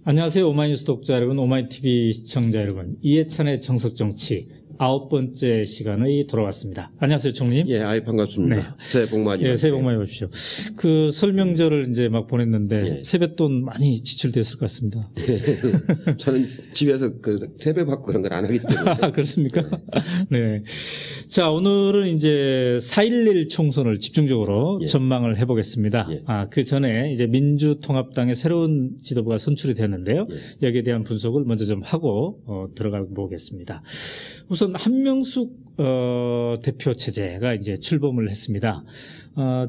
안녕하세요. 오마이뉴스 독자 여러분, 오마이TV 시청자 여러분. 이해찬의 정석정치 9번째 시간의 돌아왔습니다. 안녕하세요, 총리님. 예, 반갑습니다. 네. 새해 복 많이 예, 새해 복 많이 받으십시오. 그 설명절을 이제 막 보냈는데 예. 세뱃돈 많이 지출됐을 것 같습니다. 저는 집에서 그 세배 받고 그런 걸 안 하기 때문에. 그렇습니까? 네. 자, 오늘은 이제 4.11 총선을 집중적으로 예. 전망을 해보겠습니다. 예. 그 전에 이제 민주통합당의 새로운 지도부가 선출이 됐는데요. 예. 여기에 대한 분석을 먼저 좀 하고 들어가 보겠습니다. 우선 한명숙 대표 체제가 이제 출범을 했습니다.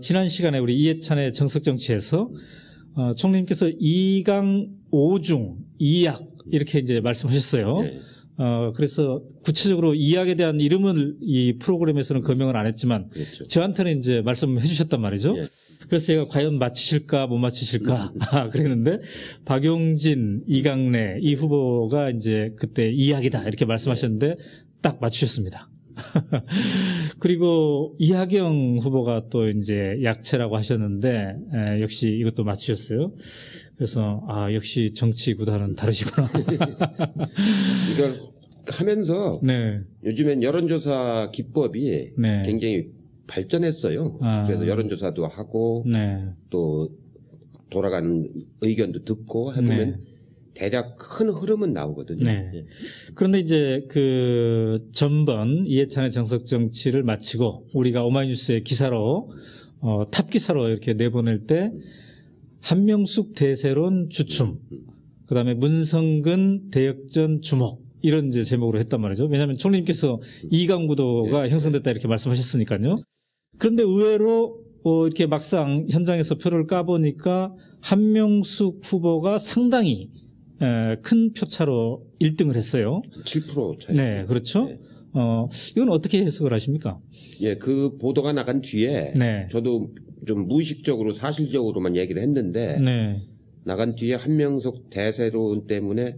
지난 시간에 우리 이해찬의 정석정치에서 총리님께서 2강 5중 2약 이렇게 이제 말씀하셨어요. 예. 그래서 구체적으로 이약에 대한 이름을 이 프로그램에서는 거명을 안 했지만 그렇죠. 저한테는 이제 말씀해 주셨단 말이죠. 예. 그래서 제가 과연 맞히실까 못 맞히실까 그랬는데 박용진, 이강래 이 후보가 이제 그때 이약이다 이렇게 말씀하셨는데 딱 맞추셨습니다. 그리고 이하경 후보가 또 이제 약체라고 하셨는데 역시 이것도 맞추셨어요. 그래서 역시 정치 구단은 다르시구나. 이걸 하면서 네. 요즘엔 여론조사 기법이 네. 굉장히 발전했어요. 그래서 여론조사도 하고 네. 또 돌아가는 의견도 듣고 해보면 네. 대략 큰 흐름은 나오거든요. 네. 예. 그런데 이제 그 전번 이해찬의 정석정치를 마치고 우리가 오마이뉴스의 기사로 탑 기사로 이렇게 내보낼 때 한명숙 대세론 주춤, 그다음에 문성근 대역전 주목 이런 이제 제목으로 했단 말이죠. 왜냐하면 총리님께서 이강 구도가 형성됐다 이렇게 말씀하셨으니까요. 그런데 의외로 이렇게 막상 현장에서 표를 까보니까 한명숙 후보가 상당히 큰 표차로 1등을 했어요. 7% 차이. 네, 그렇죠. 네. 이건 어떻게 해석을 하십니까? 예, 그 보도가 나간 뒤에 네. 저도 좀 무의식적으로 사실적으로만 얘기를 했는데 네. 나간 뒤에 한명숙 대세론 때문에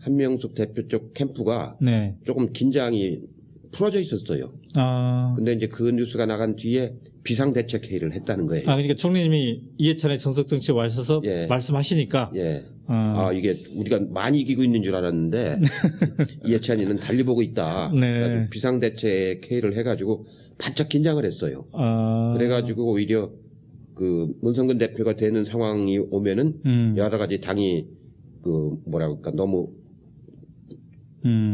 한명숙 대표 쪽 캠프가 네. 조금 긴장이 풀어져 있었어요. 근데 이제 그 뉴스가 나간 뒤에 비상대책회의를 했다는 거예요. 그러니까 총리님이 이해찬의 정석정치에 와셔서 예. 말씀하시니까. 예. 이게 우리가 많이 이기고 있는 줄 알았는데 이해찬이는 달리 보고 있다. 네. 그래가지고 비상대책회의를 해가지고 바짝 긴장을 했어요. 그래가지고 오히려 그 문성근 대표가 되는 상황이 오면은 여러 가지 당이 그 뭐라 그럴까 너무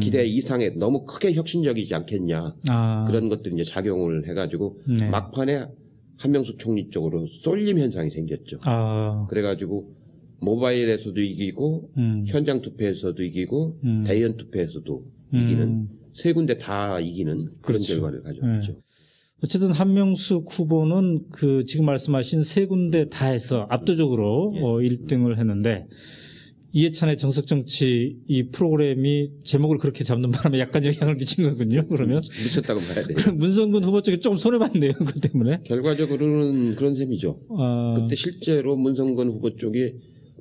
기대 이상의 너무 크게 혁신적이지 않겠냐. 그런 것들이 이제 작용을 해가지고 네. 막판에 한명숙 총리 쪽으로 쏠림 현상이 생겼죠. 그래가지고 모바일에서도 이기고 현장 투표에서도 이기고 대의원 투표에서도 이기는 세 군데 다 이기는 그런 그렇죠. 결과를 가져왔죠. 네. 어쨌든 한명숙 후보는 그 지금 말씀하신 세 군데 다 해서 압도적으로 1등을 했는데 이해찬의 정석정치 이 프로그램이 제목을 그렇게 잡는 바람에 약간 영향을 미친 거군요. 그러면 미쳤다고 봐야 돼요. 그럼 문성근 후보 쪽에 좀 손해봤네요. 그 때문에. 결과적으로는 그런 셈이죠. 그때 실제로 문성근 후보 쪽이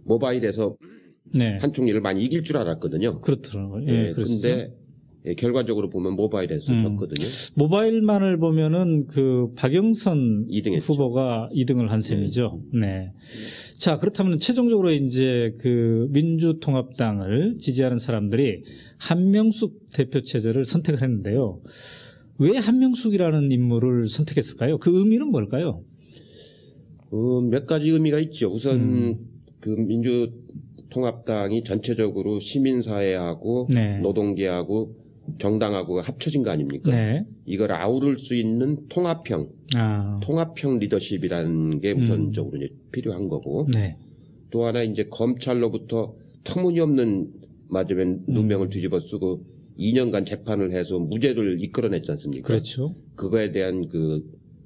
모바일에서 네. 한 총리를 많이 이길 줄 알았거든요. 그렇더라고요. 예, 근데 결과적으로 보면 모바일에서 졌거든요. 모바일만을 보면은 그 박영선 2등 했죠. 후보가 2등을 한 셈이죠. 네. 자, 그렇다면 최종적으로 이제 그 민주통합당을 지지하는 사람들이 한명숙 대표 체제를 선택을 했는데요. 왜 한명숙이라는 인물을 선택했을까요? 그 의미는 뭘까요? 몇 가지 의미가 있죠. 우선 그 민주통합당이 전체적으로 시민사회하고 네. 노동계하고 정당하고 합쳐진 거 아닙니까? 네. 이걸 아우를 수 있는 통합형 리더십이라는 게 우선적으로 이제 필요한 거고 네. 또 하나 이제 검찰로부터 터무니없는 맞으면 누명을 뒤집어 쓰고 2년간 재판을 해서 무죄를 이끌어냈지 않습니까? 그렇죠. 그거에 대한 그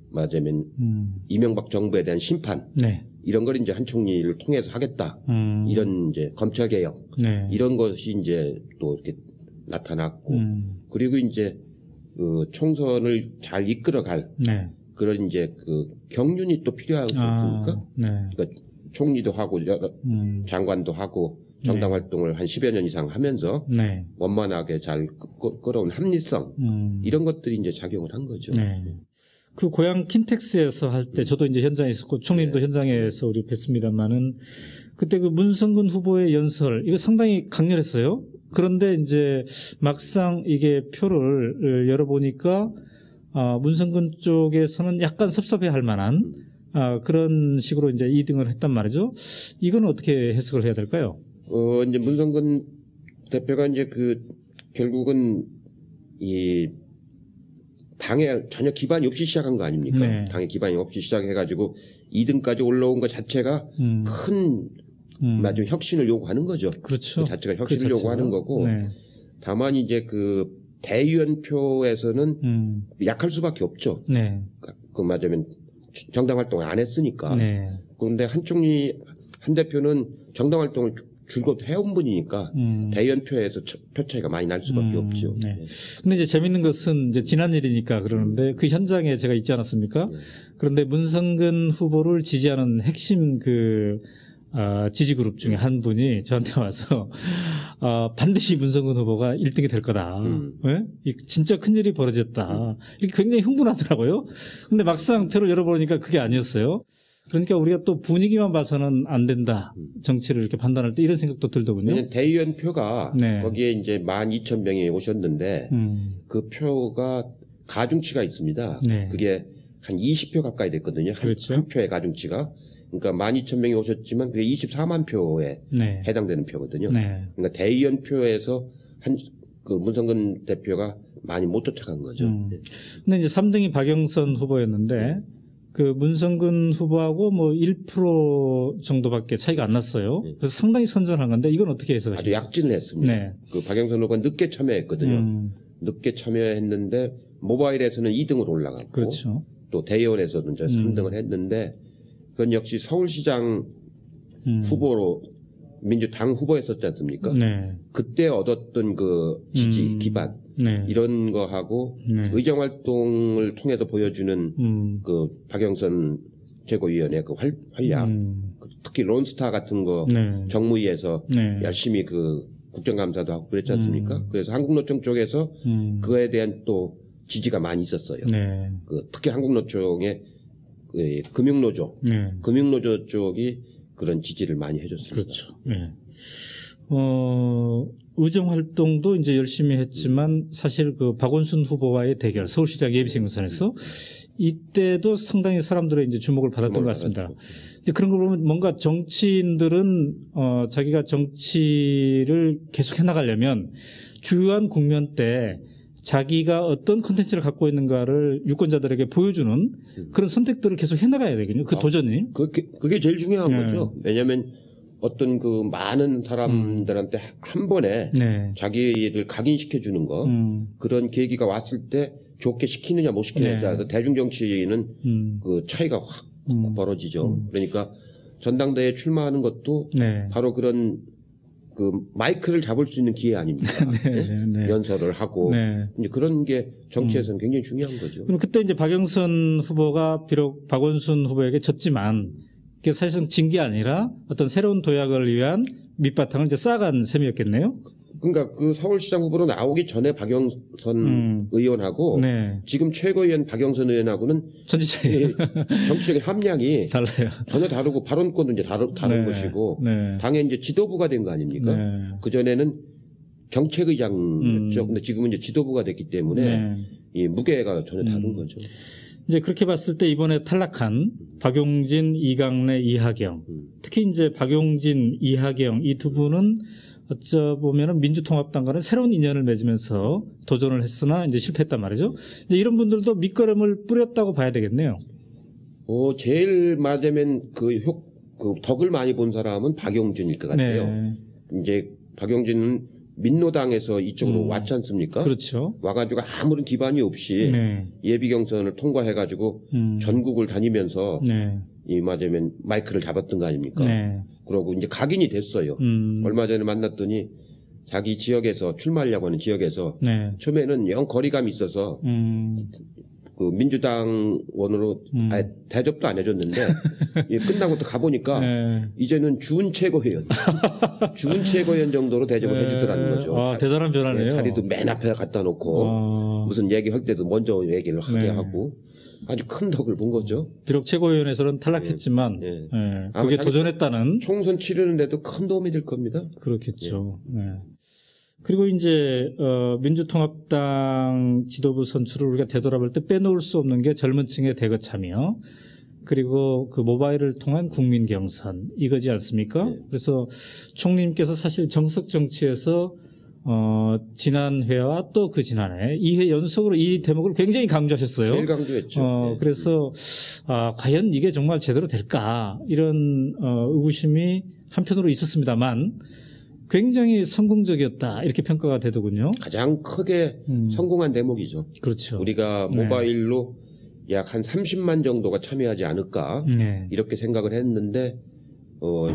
맞으면 이명박 정부에 대한 심판 네. 이런 걸 이제 한 총리를 통해서 하겠다. 이런 이제 검찰 개혁 네. 이런 것이 이제 또 이렇게 나타났고 그리고 이제 그 총선을 잘 이끌어갈 네. 그런 이제 그 경륜이 또 필요하지 않습니까? 네. 그러니까 총리도 하고 장관도 하고 정당 활동을 한 10여 년 이상 하면서 네. 원만하게 잘 끌어온 합리성 이런 것들이 이제 작용을 한 거죠. 네. 그 고향 킨텍스에서 할 때 저도 이제 현장에 있었고 총리님도 현장에서 우리 뵀습니다만은 그때 그 문성근 후보의 연설 이거 상당히 강렬했어요. 그런데 이제 막상 이게 표를 열어보니까 문성근 쪽에서는 약간 섭섭해할 만한 그런 식으로 이제 2등을 했단 말이죠. 이건 어떻게 해석을 해야 될까요? 이제 문성근 대표가 이제 결국은 이 당에 전혀 기반이 없이 시작한 거 아닙니까? 네. 당에 기반이 없이 시작해가지고 2등까지 올라온 것 자체가 큰 맞아 혁신을 요구하는 거죠. 그렇죠. 그 자체가 혁신을 요구하는 거고. 네. 다만 이제 대의원표에서는 약할 수밖에 없죠. 네. 맞으면 정당 활동을 안 했으니까. 네. 그런데 한 대표는 정당 활동을 줄곧 해온 분이니까 대의원표에서 표 차이가 많이 날 수밖에 없죠. 네. 근데 이제 재밌는 것은 이제 지난 일이니까 그러는데 그 현장에 제가 있지 않았습니까? 그런데 문성근 후보를 지지하는 핵심 지지 그룹 중에 한 분이 저한테 와서 반드시 문성근 후보가 1등이 될 거다. 네? 진짜 큰일이 벌어졌다. 이렇게 굉장히 흥분하더라고요. 근데 막상 표를 열어보니까 그게 아니었어요. 그러니까 우리가 또 분위기만 봐서는 안 된다. 정치를 이렇게 판단할 때 이런 생각도 들더군요. 대의원 표가 네. 거기에 이제 12,000명이 오셨는데 그 표가 가중치가 있습니다. 네. 그게 한 20표 가까이 됐거든요. 그렇죠. 한 표의 가중치가. 그러니까 12,000명이 오셨지만 그게 24만 표에 네. 해당되는 표거든요. 네. 그러니까 대의원 표에서 문성근 대표가 많이 못 쫓아간 거죠. 근데 이제 3등이 박영선 후보였는데 그 문성근 후보하고 뭐 1% 정도밖에 차이가 안 났어요. 그래서 상당히 선전한 건데 이건 어떻게 해석하십니까? 아주 약진을 했습니다. 네. 그 박영선 후보가 늦게 참여했거든요. 늦게 참여했는데 모바일에서는 2등으로 올라갔고 그렇죠. 또 대의원에서도 이제 3등을 했는데 그건 역시 서울시장 후보로 민주당 후보였었지 않습니까? 네. 그때 얻었던 그 지지 기반 네. 이런 거하고 네. 의정 활동을 통해서 보여주는 그 박영선 최고위원의 그 활약, 특히 론스타 같은 거 네. 정무위에서 네. 열심히 그 국정감사도 하고 그랬지 않습니까? 그래서 한국노총 쪽에서 그에 대한 또 지지가 많이 있었어요. 네. 특히 한국노총의 그 금융노조, 네. 금융노조 쪽이 그런 지지를 많이 해줬습니다. 그렇죠. 네. 의정 활동도 이제 열심히 했지만 사실 그 박원순 후보와의 대결, 서울시장 예비신문선에서 이때도 상당히 사람들의 이제 주목을 받았던 것 같습니다. 이제 그런 걸 보면 뭔가 정치인들은 자기가 정치를 계속 해나가려면 주요한 국면 때 자기가 어떤 콘텐츠를 갖고 있는가를 유권자들에게 보여주는 그런 선택들을 계속 해나가야 되거든요. 그 도전이. 그게 제일 중요한 네. 거죠. 왜냐하면 어떤 그 많은 사람들한테 한 번에 네. 자기를 각인시켜 주는 거 그런 계기가 왔을 때 좋게 시키느냐 못 시키느냐 네. 대중 정치인은 그 차이가 확 벌어지죠. 그러니까 전당대회에 출마하는 것도 네. 바로 그런 그 마이크를 잡을 수 있는 기회 아닙니까? 네, 네. 연설을 하고 네. 이제 그런 게 정치에서는 굉장히 중요한 거죠. 그럼 그때 이제 박영선 후보가 비록 박원순 후보에게 졌지만 그게 사실상 진 게 아니라 어떤 새로운 도약을 위한 밑바탕을 이제 쌓아간 셈이었겠네요. 그러니까 그 서울시장 후보로 나오기 전에 박영선 의원하고 네. 지금 최고위원 박영선 의원하고는 천지차이 정치적인 함량이 달라요. 전혀 다르고 발언권도 이제 다른 네. 것이고 네. 당의 이제 지도부가 된 거 아닙니까? 네. 그 전에는 정책의장이었죠. 근데 지금은 이제 지도부가 됐기 때문에 네. 이 무게가 전혀 다른 거죠. 이제 그렇게 봤을 때 이번에 탈락한 박용진, 이강래, 이하경, 특히 이제 박용진, 이하경 이 두 분은 어쩌보면은 민주통합당과는 새로운 인연을 맺으면서 도전을 했으나 이제 실패했단 말이죠. 이제 이런 분들도 밑거름을 뿌렸다고 봐야 되겠네요. 제일 맞으면 그 덕을 많이 본 사람은 박용진일 것 같아요. 네. 이제 박용진은 민노당에서 이쪽으로 왔지 않습니까? 그렇죠. 와가지고 아무런 기반이 없이 네. 예비 경선을 통과해가지고 전국을 다니면서 네. 이 맞으면 마이크를 잡았던 거 아닙니까? 네. 그러고 이제 각인이 됐어요. 얼마 전에 만났더니 자기 지역에서 출마하려고 하는 지역에서 네. 처음에는 영 거리감이 있어서 그 민주당원으로 대접도 안 해줬는데 끝나고 또 가보니까 네. 이제는 준 최고위원 준 최고위원 정도로 대접을 해주더라는 거죠. 대단한 변화네요. 자리도 맨 앞에 갖다 놓고 무슨 얘기할 때도 먼저 얘기를 하게 하고 아주 큰 덕을 본 거죠. 비록 최고위원회에서는 탈락했지만 거기에 도전했다는 총선 치르는데도 큰 도움이 될 겁니다. 그렇겠죠. 그리고 이제 민주통합당 지도부 선출을 우리가 되돌아볼 때 빼놓을 수 없는 게 젊은 층의 대거 참여 그리고 그 모바일을 통한 국민 경선 이거지 않습니까? 그래서 총리님께서 사실 정석 정치에서 지난 회와 또 그 지난해 2회 연속으로 이 대목을 굉장히 강조하셨어요. 제일 강조했죠. 그래서 과연 이게 정말 제대로 될까 이런 의구심이 한편으로 있었습니다만 굉장히 성공적이었다 이렇게 평가가 되더군요. 가장 크게 성공한 대목이죠. 그렇죠. 우리가 모바일로 약 한 30만 정도가 참여하지 않을까 이렇게 생각을 했는데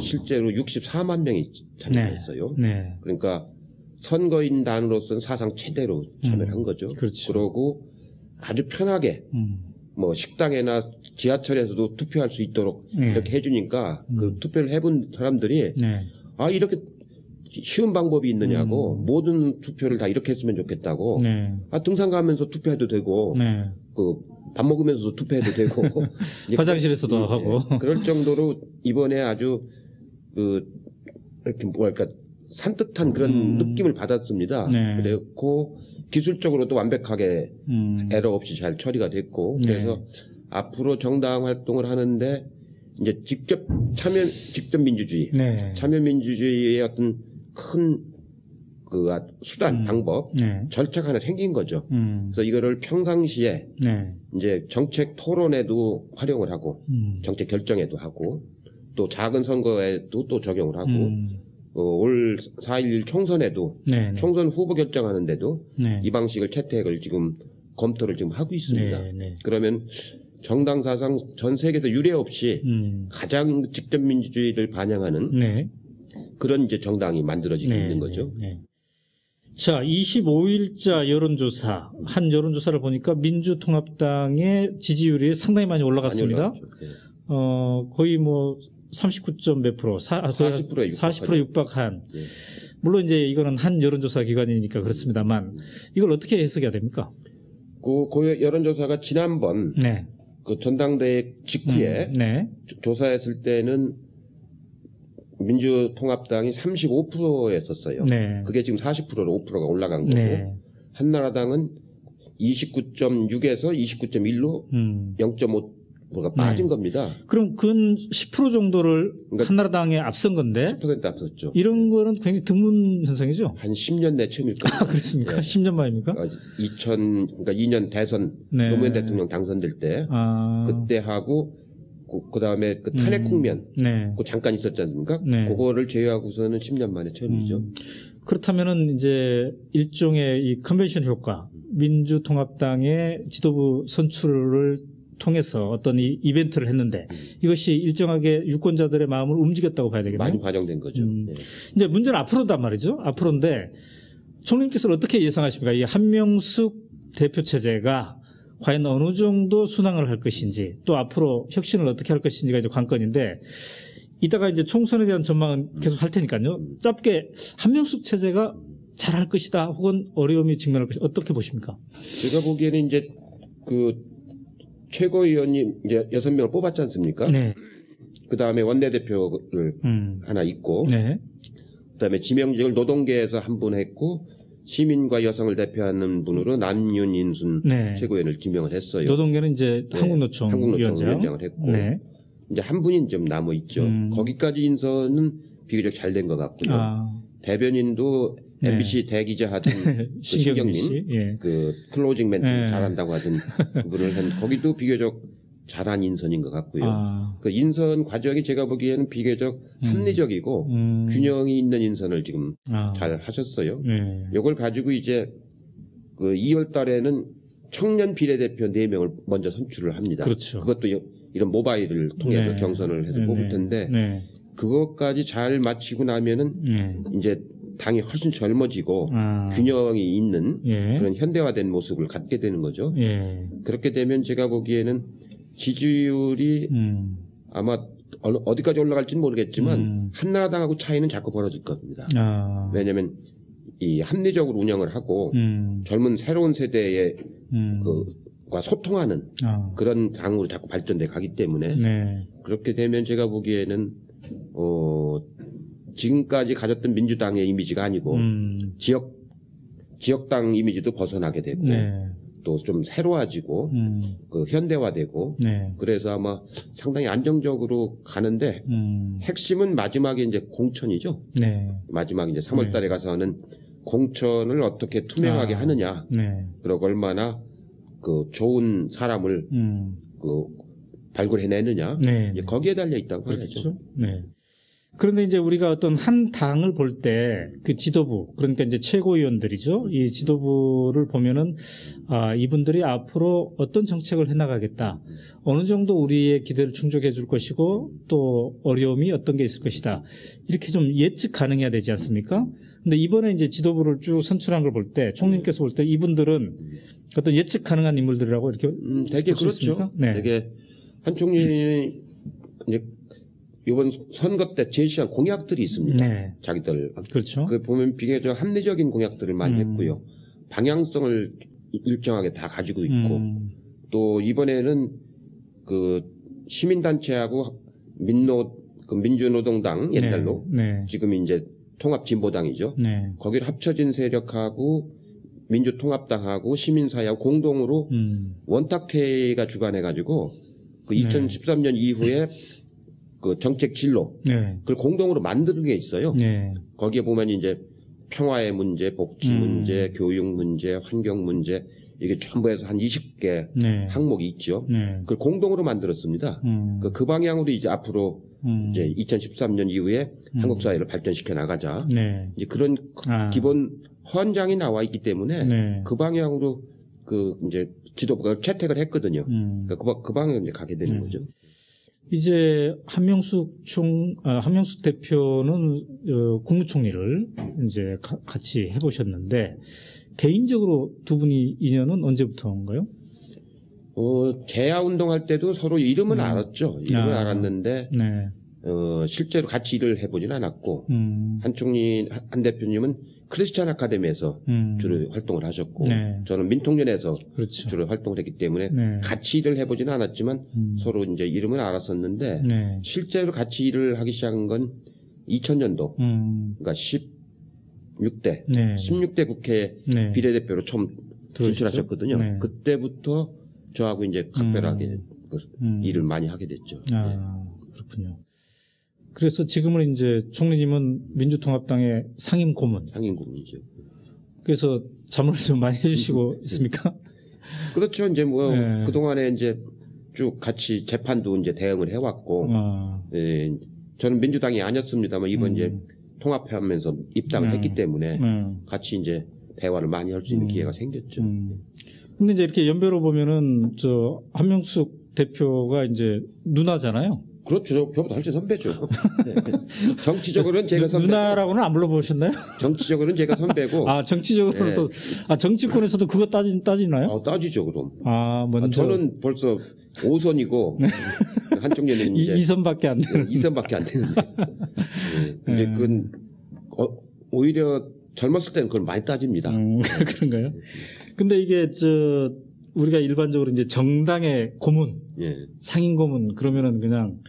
실제로 64만 명이 참여했어요. 그러니까 선거인단으로서는 사상 최대로 참여를 한 거죠. 그렇죠. 그러고 아주 편하게 뭐 식당이나 지하철에서도 투표할 수 있도록 이렇게 해주니까 그 투표를 해본 사람들이 이렇게 쉬운 방법이 있느냐고 모든 투표를 다 이렇게 했으면 좋겠다고 등산 가면서 투표해도 되고 그 밥 먹으면서도 투표해도 되고 화장실에서도 하고 그럴 정도로 이번에 아주 그 이렇게 뭐랄까 산뜻한 그런 느낌을 받았습니다. 그랬고 기술적으로도 완벽하게 에러 없이 잘 처리가 됐고 그래서 앞으로 정당 활동을 하는데 이제 직접 민주주의, 참여 민주주의의 어떤 큰 그 수단, 방법, 절차가 하나 생긴 거죠. 그래서 이거를 평상시에 이제 정책 토론에도 활용을 하고 정책 결정에도 하고 또 작은 선거에도 또 적용을 하고 올 4.11 총선에도 총선 후보 결정하는데도 이 방식을 채택을 지금 검토를 지금 하고 있습니다. 그러면 정당 사상 전 세계에서 유례 없이 가장 직접 민주주의를 반영하는 그런 이제 정당이 만들어지고 있는 거죠. 자, 25일자 여론조사, 한 여론조사를 보니까 민주통합당의 지지율이 상당히 많이 올라갔습니다. 거의 뭐 39점 몇 프로, 40%에 육박한. 물론 이제 이거는 한 여론조사 기관이니까 그렇습니다만 이걸 어떻게 해석해야 됩니까? 그 여론조사가 지난번 그 전당대회 직후에 조사했을 때는 민주통합당이 35%였었어요. 그게 지금 40%로 5%가 올라간 거고 한나라당은 29.6에서 29.1로 0.5%가 빠진 겁니다. 그럼 근 10% 정도를 그러니까 한나라당에 앞선 건데 10% 앞섰죠. 이런 거는 굉장히 드문 현상이죠. 한 10년 내 처음일 겁니다. 그렇습니까? 10년 만입니까? 그러니까 2년 대선 노무현 대통령 당선될 때 그때 하고 그다음에 그 탄핵 국면 그 잠깐 있었지 않습니까? 그거를 제외하고서는 10년 만에 처음이죠. 그렇다면은 이제 일종의 이 컨벤션 효과, 민주통합당의 지도부 선출을 통해서 어떤 이 이벤트를 했는데 이것이 일정하게 유권자들의 마음을 움직였다고 봐야 되겠네요. 많이 반영된 거죠. 이제 문제는 앞으로단 말이죠. 앞으로인데 총리님께서는 어떻게 예상하십니까? 이 한명숙 대표 체제가 과연 어느 정도 순항을 할 것인지 또 앞으로 혁신을 어떻게 할 것인지가 이제 관건인데 이따가 이제 총선에 대한 전망은 계속 할 테니까요. 짧게 한명숙 체제가 잘할 것이다 혹은 어려움이 직면할 것이다 어떻게 보십니까? 제가 보기에는 이제 그 최고위원님 이제 6명을 뽑았지 않습니까? 그 다음에 원내대표를 하나 있고 그 다음에 지명직을 노동계에서 한 분 했고 시민과 여성을 대표하는 분으로 남윤인순 최고위원을 지명을 했어요. 노동계는 이제 한국노총 위원장을 했고 이제 한 분이 좀 남아 있죠. 거기까지 인선은 비교적 잘 된 것 같고요. 대변인도 MBC 대기자 하던 그 신경민 그 클로징 멘트 잘한다고 하던 그분을 한 거기도 비교적 잘한 인선인 것 같고요. 그 인선 과정이 제가 보기에는 비교적 합리적이고 균형이 있는 인선을 지금 잘 하셨어요. 이걸 가지고 이제 그 2월 달에는 청년 비례대표 4명을 먼저 선출을 합니다. 그렇죠. 그것도 이런 모바일을 통해서 경선을 해서 뽑을 텐데 그것까지 잘 마치고 나면은 이제 당이 훨씬 젊어지고 균형이 있는 그런 현대화된 모습을 갖게 되는 거죠. 그렇게 되면 제가 보기에는 지지율이 아마 어디까지 올라갈지는 모르겠지만 한나라당하고 차이는 자꾸 벌어질 겁니다. 왜냐하면 이 합리적으로 운영을 하고 젊은 새로운 세대의 과 소통하는 그런 당으로 자꾸 발전돼 가기 때문에 네. 그렇게 되면 제가 보기에는 지금까지 가졌던 민주당의 이미지가 아니고 지역당 이미지도 벗어나게 되고 네. 또 좀 새로워지고 그 현대화되고 네. 그래서 아마 상당히 안정적으로 가는데 핵심은 마지막에 이제 공천이죠. 네. 마지막에 이제 3월 달에 가서 하는 공천을 어떻게 투명하게 하느냐. 네. 그리고 얼마나 그 좋은 사람을 그 발굴해내느냐. 네. 이제 거기에 달려 있다고 그렇죠. 그러죠. 네. 그런데 이제 우리가 어떤 한 당을 볼 때 그 지도부, 그러니까 이제 최고위원들이죠. 이 지도부를 보면은 이분들이 앞으로 어떤 정책을 해나가겠다. 어느 정도 우리의 기대를 충족해 줄 것이고 또 어려움이 어떤 게 있을 것이다. 이렇게 좀 예측 가능해야 되지 않습니까? 근데 이번에 이제 지도부를 쭉 선출한 걸 볼 때, 총리님께서 볼 때 이분들은 어떤 예측 가능한 인물들이라고 이렇게 되게 그렇죠. 네. 되게 한 총리는 이제 이번 선거 때 제시한 공약들이 있습니다. 네. 자기들. 그렇죠. 그 보면 비교적 합리적인 공약들을 많이 했고요. 방향성을 일정하게 다 가지고 있고 또 이번에는 그 시민단체하고 민주노동당 옛날로 네. 지금 이제 통합진보당이죠. 네. 거기를 합쳐진 세력하고 민주통합당하고 시민사회하고 공동으로 원탁회가 주관해가지고 그 2013년 이후에 그 정책 진로 네. 그걸 공동으로 만드는 게 있어요. 네. 거기에 보면 이제 평화의 문제, 복지 문제, 교육 문제, 환경 문제 이게 전부 해서 한 20개 네. 항목이 있죠. 네. 그걸 공동으로 만들었습니다. 그 방향으로 이제 앞으로 이제 2013년 이후에 한국 사회를 발전시켜 나가자. 네. 이제 그런 기본 헌장이 나와 있기 때문에 네. 그 방향으로 그 이제 지도부가 채택을 했거든요. 그 방향으로 이제 가게 되는 거죠. 이제 한명숙 대표는 국무총리를 이제 같이 해보셨는데 개인적으로 두 분이 인연은 언제부터인가요? 재야 운동할 때도 서로 이름은 알았죠. 이름은 알았는데 네. 실제로 같이 일을 해보진 않았고 한 총리 한 대표님은 크리스찬 아카데미에서 주로 활동을 하셨고 네. 저는 민통련에서 그렇죠. 주로 활동을 했기 때문에 네. 같이 일을 해보지는 않았지만 서로 이제 이름은 알았었는데 네. 실제로 같이 일을 하기 시작한 건 2000년도 그러니까 16대 네. 16대 국회 네. 비례대표로 처음 진출하셨거든요. 네. 그때부터 저하고 이제 각별하게 일을 많이 하게 됐죠. 그렇군요. 그래서 지금은 이제 총리님은 민주통합당의 상임 고문. 상임 고문이죠. 그래서 자문을 좀 많이 해주시고 있습니까? 그렇죠. 이제 뭐 네. 그동안에 이제 쭉 같이 재판도 이제 대응을 해왔고, 예, 저는 민주당이 아니었습니다만 이번 이제 통합하면서 입당을 했기 때문에 같이 이제 대화를 많이 할 수 있는 기회가 생겼죠. 근데 이제 이렇게 연배로 보면은 한명숙 대표가 이제 누나잖아요. 그렇죠. 저보다 훨씬 선배죠. 네. 정치적으로는 제가 선배. 누나라고는 안 불러보셨나요? 정치적으로는 제가 선배고. 정치적으로는 네. 또, 정치권에서도 그거 따지나요? 따지죠, 그럼. 먼저. 저는 벌써 5선이고, 한쪽 년에는 이제. 2선밖에 안 되는. 2선밖에 안 되는데. 네. 이제 그건, 오히려 젊었을 때는 그걸 많이 따집니다. 그런가요? 근데 이게, 우리가 일반적으로 이제 정당의 고문, 예. 상임 고문 그러면은 그냥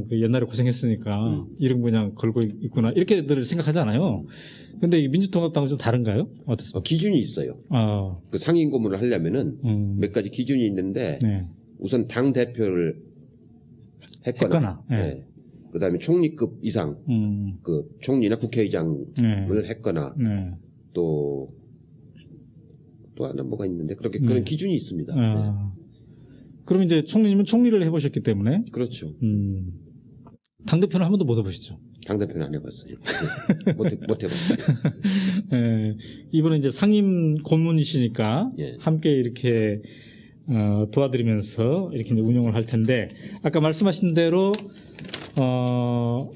그 옛날에 고생했으니까 이름 그냥 걸고 있구나 이렇게 늘 생각하잖아요. 근데 이 민주통합당은 좀 다른가요? 어떻습니까? 기준이 있어요. 그 상임 고문을 하려면은 몇 가지 기준이 있는데 네. 우선 당 대표를 했거나 네. 네. 그다음에 총리급 이상 그 총리나 국회의장을 했거나 또 하나 뭐가 있는데 그렇게 그런 기준이 있습니다. 네. 그럼 이제 총리님은 총리를 해보셨기 때문에 그렇죠. 당대표는 한 번도 못 해보시죠? 당대표는 안 해봤어요. 네. 못 해봤어요. 네. 이번에 이제 상임 고문이시니까 예. 함께 이렇게 도와드리면서 이렇게 이제 운영을 할 텐데 아까 말씀하신 대로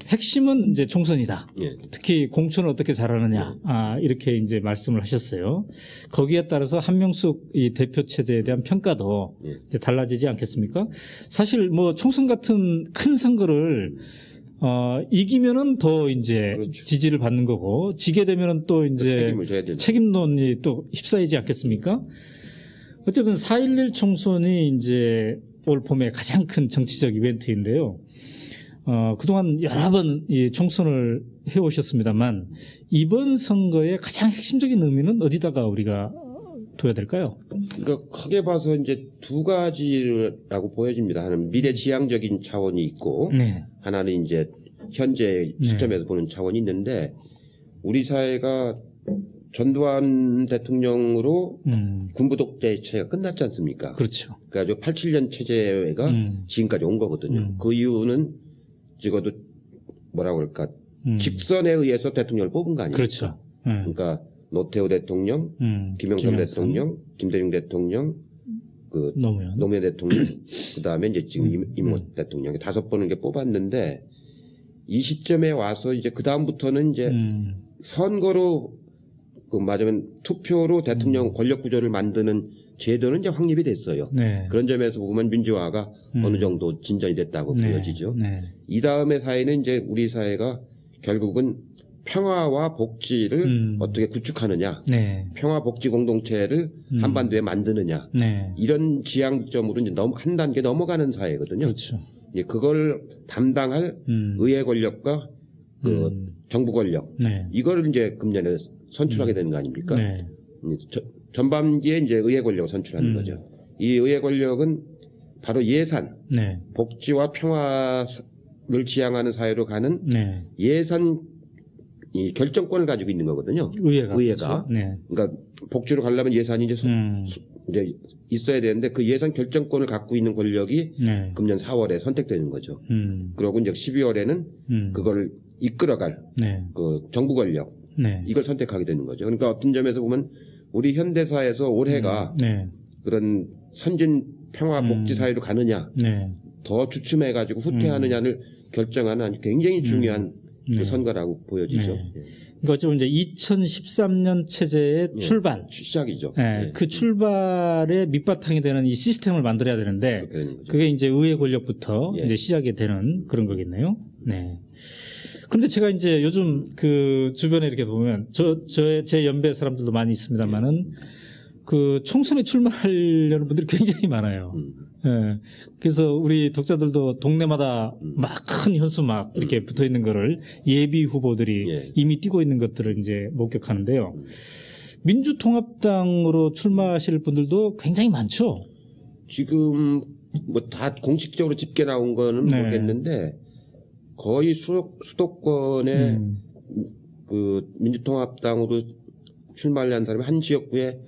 핵심은 이제 총선이다. 예. 특히 공천을 어떻게 잘하느냐. 이렇게 이제 말씀을 하셨어요. 거기에 따라서 한명숙 이 대표 체제에 대한 평가도 이제 달라지지 않겠습니까? 사실 뭐 총선 같은 큰 선거를 이기면은 더 이제 그렇죠. 지지를 받는 거고, 지게 되면은 또 이제 책임을 져야 되는. 책임론이 또 휩싸이지 않겠습니까? 어쨌든 4.11 총선이 이제 올 봄에 가장 큰 정치적 이벤트인데요. 그동안 여러 번 이 총선을 해오셨습니다만, 이번 선거의 가장 핵심적인 의미는 어디다가 우리가 둬야 될까요? 그러니까 크게 봐서 이제 두 가지라고 보여집니다. 하나는 미래지향적인 차원이 있고, 네. 하나는 이제 현재 시점에서 보는 차원이 있는데, 우리 사회가 전두환 대통령으로 군부 독재 체제가 끝났지 않습니까? 그렇죠. 그래가지고 87년 체제가 지금까지 온 거거든요. 그 이유는 적어도 뭐라고 그럴까, 직선에 의해서 대통령을 뽑은 거 아닙니까? 그렇죠. 그러니까 노태우 대통령, 김영삼 대통령, 김대중 대통령, 그 노무현 대통령, 그 다음에 이제 지금 이모 대통령 5번을 이렇게 뽑았는데, 이 시점에 와서 이제 그 다음부터는 이제 선거로 그 맞으면 투표로 대통령 권력 구조를 만드는 제도는 이제 확립이 됐어요. 네. 그런 점에서 보면 민주화가 어느 정도 진전이 됐다고 보여지죠. 네. 이 다음에 사회는 이제 우리 사회가 결국은 평화와 복지를 어떻게 구축하느냐, 네. 평화 복지 공동체를 한반도에 만드느냐, 네. 이런 지향점으로 이제 한 단계 넘어가는 사회거든요. 그렇죠. 예, 그걸 담당할 의회 권력과 그 정부 권력, 네. 이거를 이제 금년에 선출하게 되는 거 아닙니까? 네. 전반기에 이제 의회 권력을 선출하는 거죠. 이 의회 권력은 바로 예산, 네. 복지와 평화를 지향하는 사회로 가는 네. 예산 이 결정권을 가지고 있는 거거든요. 의회가. 그렇죠? 네. 그러니까 복지로 가려면 예산이 이제 이제 있어야 되는데, 그 예산 결정권을 갖고 있는 권력이 네. 금년 4월에 선택되는 거죠. 그러고 이제 12월에는 그걸 이끌어갈 네. 그 정부 권력, 네. 이걸 선택하게 되는 거죠. 그러니까 어떤 점에서 보면 우리 현대사에서 올해가 네. 그런 선진 평화 복지 사회로 가느냐, 네. 더 주춤해가지고 후퇴하느냐를 결정하는 아주 굉장히 중요한 그 선거라고 보여지죠. 네. 그러니까 어쩌면 이제 2013년 체제의 출발, 시작이죠. 네. 그 출발의 밑바탕이 되는 이 시스템을 만들어야 되는데, 그게 이제 의회 권력부터 이제 시작이 되는 그런 거겠네요. 네. 그런데 제가 이제 요즘 그 주변에 이렇게 보면 제 연배 사람들도 많이 있습니다만은 그 총선에 출마하려는 분들이 굉장히 많아요. 예. 그래서 우리 독자들도 동네마다 막 큰 현수 막 이렇게 붙어 있는 거를 예비 후보들이 이미 뛰고 있는 것들을 이제 목격하는데요. 민주통합당으로 출마하실 분들도 굉장히 많죠. 지금 뭐 다 공식적으로 집계 나온 거는 모르겠는데, 거의 수도권에 그 민주통합당으로 출마를 한 사람이 한 지역구에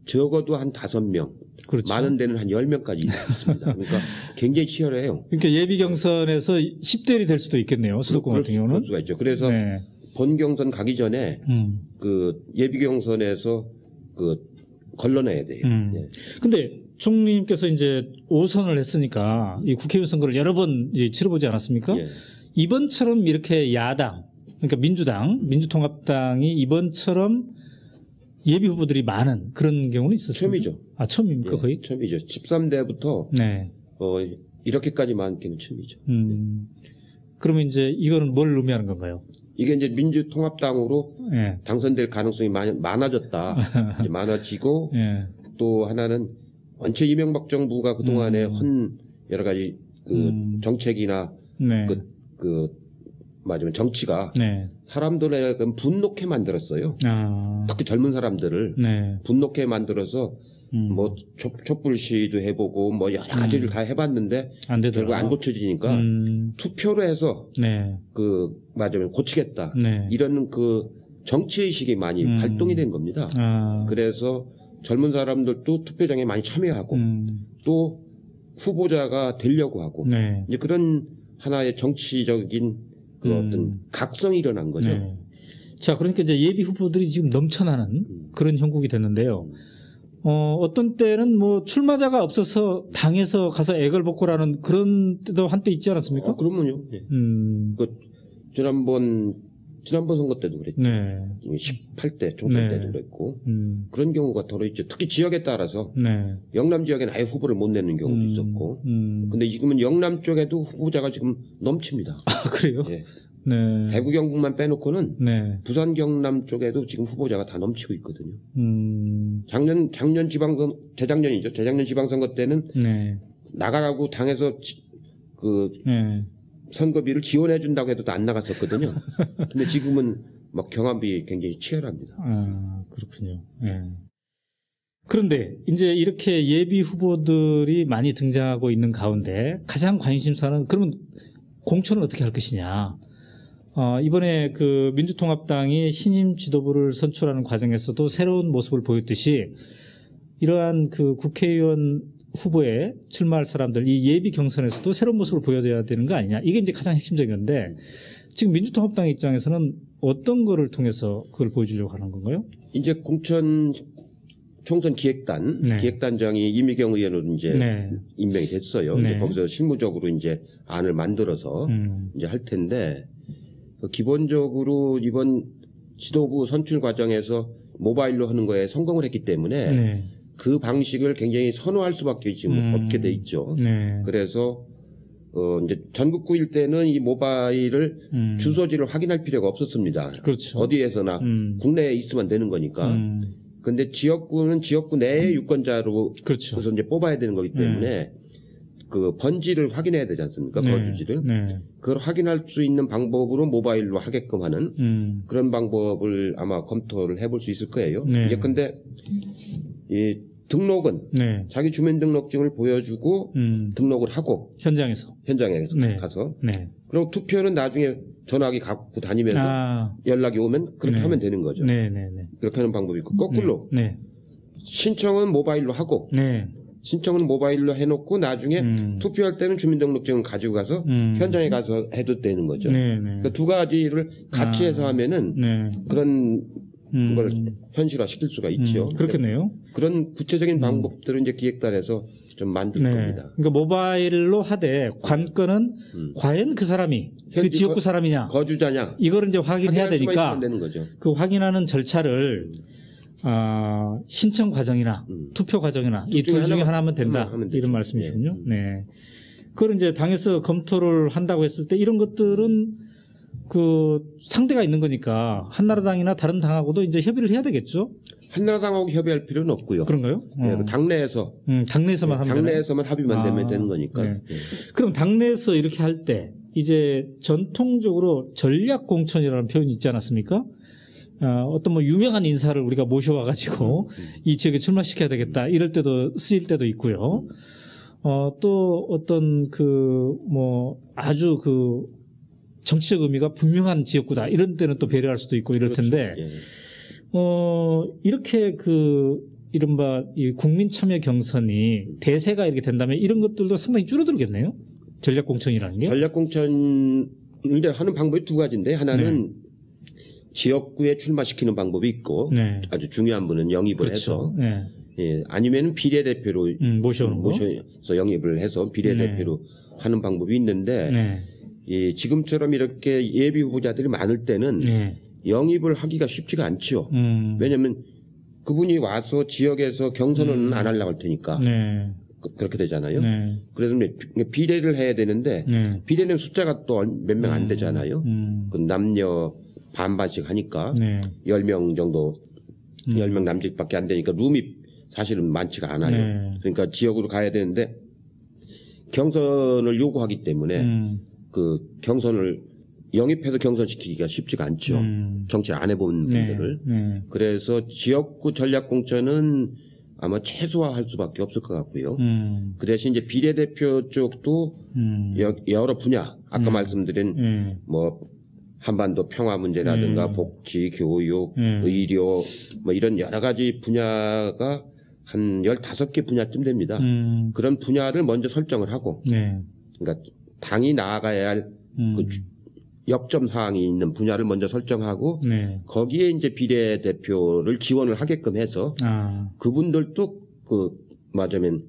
적어도 한 5명, 그렇죠. 많은 데는 한 10명까지 있습니다. 그러니까 굉장히 치열해요. 그러니까 예비 경선에서 10대 1이 될 수도 있겠네요. 수도권 같은 경우는. 그럴 수가 있죠. 그래서 본 경선 가기 전에 그 예비 경선에서 그 걸러내야 돼요. 근데 총리님께서 이제 5선을 했으니까 이 국회의원 선거를 여러 번 이제 치러보지 않았습니까? 이번처럼 이렇게 야당, 그러니까 민주당, 민주통합당이 이번처럼 예비 후보들이 많은 그런 경우는 있었어요. 처음이죠. 아, 처음입니까? 거의? 처음이죠. 13대부터 이렇게까지 많기는 처음이죠. 그러면 이제 이거는 뭘 의미하는 건가요? 이게 이제 민주통합당으로 당선될 가능성이 많아졌다. 이제 많아지고 또 하나는 원체 이명박 정부가 그동안에 여러 가지 그 정책이나 맞으면 정치가 사람들을 분노케 만들었어요. 특히 젊은 사람들을 분노케 만들어서 뭐 촛불 시위도 해보고 뭐 여러 가지를 다 해봤는데 결국 안 고쳐지니까 투표로 해서 그 맞으면 고치겠다 이런 그 정치 의식이 많이 발동이 된 겁니다. 그래서 젊은 사람들도 투표장에 많이 참여하고 또 후보자가 되려고 하고 이제 그런 하나의 정치적인 그 어떤 각성이 일어난 거죠. 자, 그러니까 이제 예비 후보들이 지금 넘쳐나는 그런 형국이 됐는데요. 어떤 때는 뭐 출마자가 없어서 당에서 가서 애걸복걸하는 그런 때도 한때 있지 않았습니까? 그러면요. 그 지난번 지난번 선거 때도 그랬죠. 네. 18대 총선 네. 때도 그랬고 그런 경우가 더러 있죠. 특히 지역에 따라서 네. 영남 지역에는 아예 후보를 못 내는 경우도 있었고 근데 지금은 영남 쪽에도 후보자가 지금 넘칩니다. 아, 그래요? 예. 네. 대구 경북만 빼놓고는 네. 부산 경남 쪽에도 지금 후보자가 다 넘치고 있거든요. 작년 지방선 재작년이죠. 재작년 지방선거 때는 네. 나가라고 당에서 네. 선거비를 지원해 준다고 해도 안 나갔었거든요. 근데 지금은 막 경합이 굉장히 치열합니다. 아, 그렇군요. 네. 그런데 이제 이렇게 예비 후보들이 많이 등장하고 있는 가운데 가장 관심사는 그러면 공천을 어떻게 할 것이냐. 이번에 그 민주통합당이 신임 지도부를 선출하는 과정에서도 새로운 모습을 보였듯이 이러한 그 국회의원 후보에 출마할 사람들 이 예비 경선에서도 새로운 모습을 보여줘야 되는 거 아니냐. 이게 이제 가장 핵심적인데 지금 민주통합당 입장에서는 어떤 거를 통해서 그걸 보여주려고 하는 건가요? 이제 총선 기획단, 네. 기획단장이 이미경 의원으로 이제 네. 임명이 됐어요. 네. 이제 거기서 실무적으로 이제 안을 만들어서 이제 할 텐데 기본적으로 이번 지도부 선출 과정에서 모바일로 하는 거에 성공을 했기 때문에 네. 그 방식을 굉장히 선호할 수밖에 지금 없게 돼 있죠. 네. 그래서 이제 전국구일 때는 이 모바일을 주소지를 확인할 필요가 없었습니다. 그렇죠. 어디에서나 국내에 있으면 되는 거니까. 근데 지역구는 지역구 내의 유권자로 그렇죠. 그래서 이제 뽑아야 되는 거기 때문에 그 번지를 확인해야 되지 않습니까? 네. 거주지를. 네. 그걸 확인할 수 있는 방법으로 모바일로 하게끔 하는 그런 방법을 아마 검토를 해볼 수 있을 거예요. 네. 이제 근데 이 등록은 네. 자기 주민등록증을 보여주고 등록을 하고 현장에 네. 가서 네. 그리고 투표는 나중에 전화기 갖고 다니면서 연락이 오면 그렇게 네. 하면 되는 거죠. 네. 그렇게 하는 방법이 있고 거꾸로 네. 신청은 모바일로 하고 네. 신청은 모바일로 해놓고 나중에 투표할 때는 주민등록증을 가지고 가서 현장에 가서 해도 되는 거죠. 네. 그러니까 두 가지를 같이 해서 하면은 그런 걸 현실화 시킬 수가 있죠. 그렇겠네요. 그런 구체적인 방법들은 이제 기획단에서 좀 만들 겁니다. 그러니까 모바일로 하되 관건은 과연 그 사람이 그 지역구 사람이냐 거주자냐 이거를 이제 확인해야 되니까 되는 거죠. 그 확인하는 절차를 신청 과정이나 투표 과정이나 이 둘 중에 하나면 된다 이런 말씀이시군요. 네. 그걸 이제 당에서 검토를 한다고 했을 때 이런 것들은 그 상대가 있는 거니까 한나라당이나 다른 당하고도 이제 협의를 해야 되겠죠. 한나라당하고 협의할 필요는 없고요. 그런가요? 네, 그 당내에서만 하면 당내에서만 합의만 되면 되는 거니까. 네. 그럼 당내에서 이렇게 할 때 이제 전통적으로 전략 공천이라는 표현이 있지 않았습니까? 어떤 뭐 유명한 인사를 우리가 모셔와가지고 이 지역에 출마시켜야 되겠다 이럴 때도 쓰일 때도 있고요. 또 어떤 그 뭐 아주 그 정치적 의미가 분명한 지역구다 이런 때는 또 배려할 수도 있고 이럴 텐데 이렇게 그 이른바 이 국민 참여 경선이 대세가 이렇게 된다면 이런 것들도 상당히 줄어들겠네요. 전략 공천이라는 게. 전략 공천을 하는 방법이 두 가지인데 하나는 지역구에 출마시키는 방법이 있고 아주 중요한 분은 영입을 해서 아니면 비례대표로 모셔서 영입을 해서 비례대표로 하는 방법이 있는데 지금처럼 이렇게 예비 후보자들이 많을 때는 영입을 하기가 쉽지가 않죠. 왜냐하면 그분이 와서 지역에서 경선은 안 하려고 할 테니까 그렇게 되잖아요. 그래서 비례를 해야 되는데 비례는 숫자가 또 몇 명 안 되잖아요. 그 남녀 반반씩 하니까 10명 정도 10명 남짓밖에 안 되니까 룸이 사실은 많지가 않아요. 그러니까 지역으로 가야 되는데 경선을 요구하기 때문에 그 경선을 영입해서 경선시키기가 쉽지가 않죠. 정치를 안 해본 분들을. 그래서 지역구 전략공천은 아마 최소화할 수밖에 없을 것 같고요. 그 대신 이제 비례대표 쪽도 여러 분야 아까 말씀드린 뭐 한반도 평화 문제라든가 복지, 교육, 의료 뭐 이런 여러 가지 분야가 한 15개 분야쯤 됩니다. 그런 분야를 먼저 설정을 하고 그러니까 당이 나아가야 할 그 역점 사항이 있는 분야를 먼저 설정하고 거기에 이제 비례대표를 지원을 하게끔 해서 그분들도 그 맞으면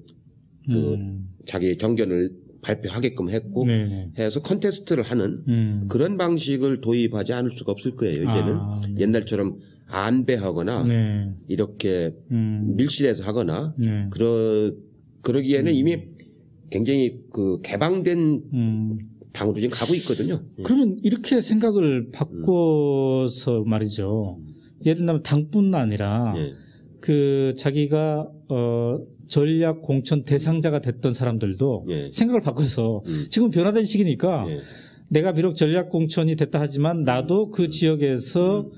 그 자기 정견을 발표하게끔 했고 네. 해서 컨테스트를 하는 그런 방식을 도입하지 않을 수가 없을 거예요. 이제는 네. 옛날처럼 안배하거나 네. 이렇게 밀실에서 하거나 네. 그러기에는 이미 굉장히 그 개방된 당으로 지금 가고 있거든요. 그러면 이렇게 생각을 바꿔서 말이죠. 예를 들면 당뿐 아니라 그 자기가 전략 공천 대상자가 됐던 사람들도 생각을 바꿔서 지금 변화된 시기니까 내가 비록 전략 공천이 됐다 하지만 나도 그 지역에서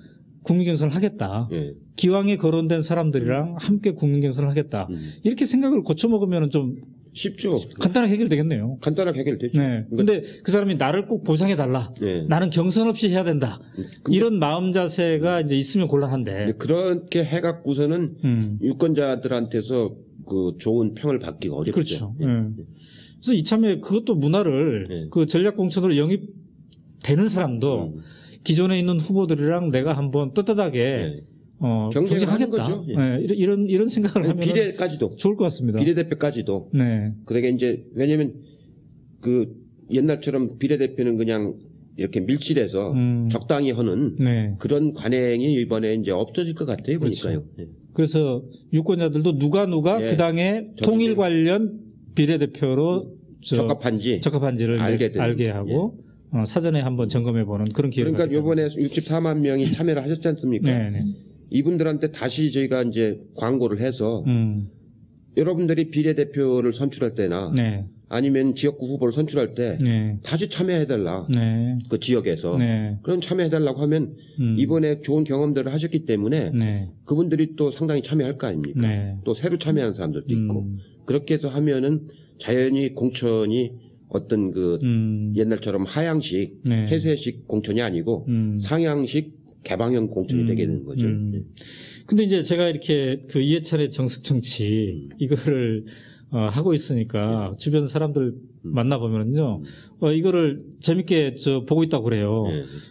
국민 경선을 하겠다. 기왕에 거론된 사람들이랑 함께 국민 경선을 하겠다. 이렇게 생각을 고쳐먹으면 좀 쉽죠. 간단하게 해결되겠네요. 간단하게 해결되죠. 네. 근데 그 사람이 나를 꼭 보상해달라. 나는 경선 없이 해야 된다. 이런 마음 자세가 이제 있으면 곤란한데. 그렇게 해갖고서는 유권자들한테서 그 좋은 평을 받기가 어렵죠. 그렇죠. 그래서 이참에 그것도 문화를 그 전략 공천으로 영입되는 사람도 기존에 있는 후보들이랑 내가 한번 떳떳하게 경쟁하겠다. 이런 생각을 하면 비례까지도 좋을 것 같습니다. 비례대표까지도. 네. 그러니까 이제 왜냐하면 그 옛날처럼 비례대표는 그냥 이렇게 밀실에서 적당히 하는 그런 관행이 이번에 이제 없어질 것 같아요. 보니까요. 그렇죠. 그래서 유권자들도 누가 그 당의 통일 관련 비례대표로 적합한지를 알게 하고 사전에 한번 점검해보는 그런 기회가. 그러니까 이번에 64만 명이 참여를 하셨지 않습니까? 이분들한테 다시 저희가 이제 광고를 해서 여러분들이 비례대표를 선출할 때나 아니면 지역구 후보를 선출할 때 다시 참여해달라. 그 지역에서. 그런 참여해달라고 하면 이번에 좋은 경험들을 하셨기 때문에 그분들이 또 상당히 참여할 거 아닙니까? 또 새로 참여하는 사람들도 있고. 그렇게 해서 하면은 자연히 공천이 어떤 그 옛날처럼 하향식, 폐쇄식 공천이 아니고 상향식 개방형 공천이 되게 되는 거죠. 근데 이제 제가 이렇게 그 이해찬의 정석 정치 이거를 하고 있으니까 주변 사람들 만나보면은요, 이거를 재밌게 보고 있다고 그래요.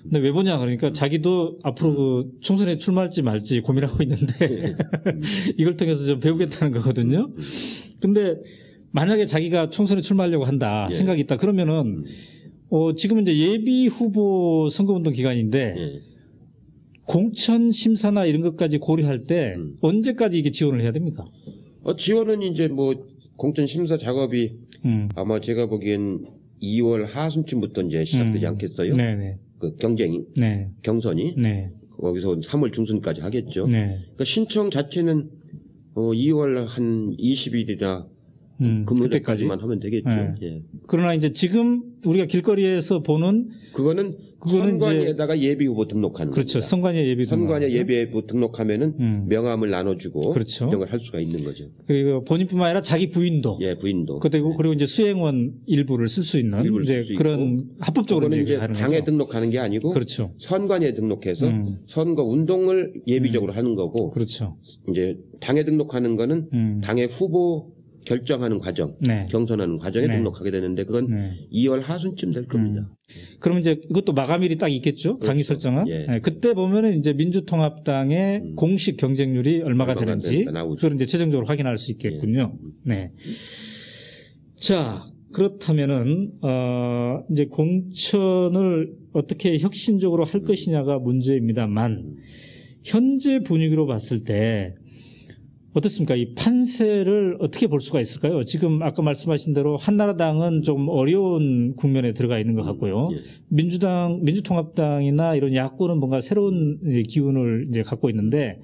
근데 왜 보냐 그러니까 자기도 앞으로 그 총선에 출마할지 말지 고민하고 있는데 이걸 통해서 좀 배우겠다는 거거든요. 근데 만약에 자기가 총선에 출마하려고 한다 생각이 있다 그러면은 지금 이제 예비 후보 선거운동 기간인데 공천 심사나 이런 것까지 고려할 때 언제까지 이게 지원을 해야 됩니까? 지원은 이제 뭐 공천 심사 작업이 아마 제가 보기엔 2월 하순쯤부터 이제 시작되지 않겠어요? 그 경쟁이, 경선이 거기서 3월 중순까지 하겠죠. 그러니까 신청 자체는 2월 한 20일이나 그때까지만 하면 되겠죠. 그러나 이제 지금 우리가 길거리에서 보는 그거는 선관위에다가 예비 후보 등록하는 거죠. 그렇죠. 선관위 예비 후보 등록하면은 명함을 나눠주고 이런 걸 할 수가 있는 거죠. 그리고 본인뿐만 아니라 자기 부인도. 부인도. 그리고 이제 수행원 일부를 쓸 수 있는 이제 그런 합법적으로 이제 당에 등록하는 게 아니고 선관위에 등록해서 선거 운동을 예비적으로 하는 거고. 그렇죠. 이제 당에 등록하는 거는 당의 후보 결정하는 과정, 경선하는 과정에 등록하게 되는데 그건 2월 하순쯤 될 겁니다. 그럼 이제 이것도 마감일이 딱 있겠죠? 당이 설정한. 그때 보면은 이제 민주통합당의 공식 경쟁률이 얼마가 되는지 그걸 이제 최종적으로 확인할 수 있겠군요. 자, 그렇다면은 이제 공천을 어떻게 혁신적으로 할 것이냐가 문제입니다만 현재 분위기로 봤을 때 어떻습니까? 이 판세를 어떻게 볼 수가 있을까요? 지금 아까 말씀하신 대로 한나라당은 좀 어려운 국면에 들어가 있는 것 같고요. 민주통합당이나 이런 야권은 뭔가 새로운 기운을 이제 갖고 있는데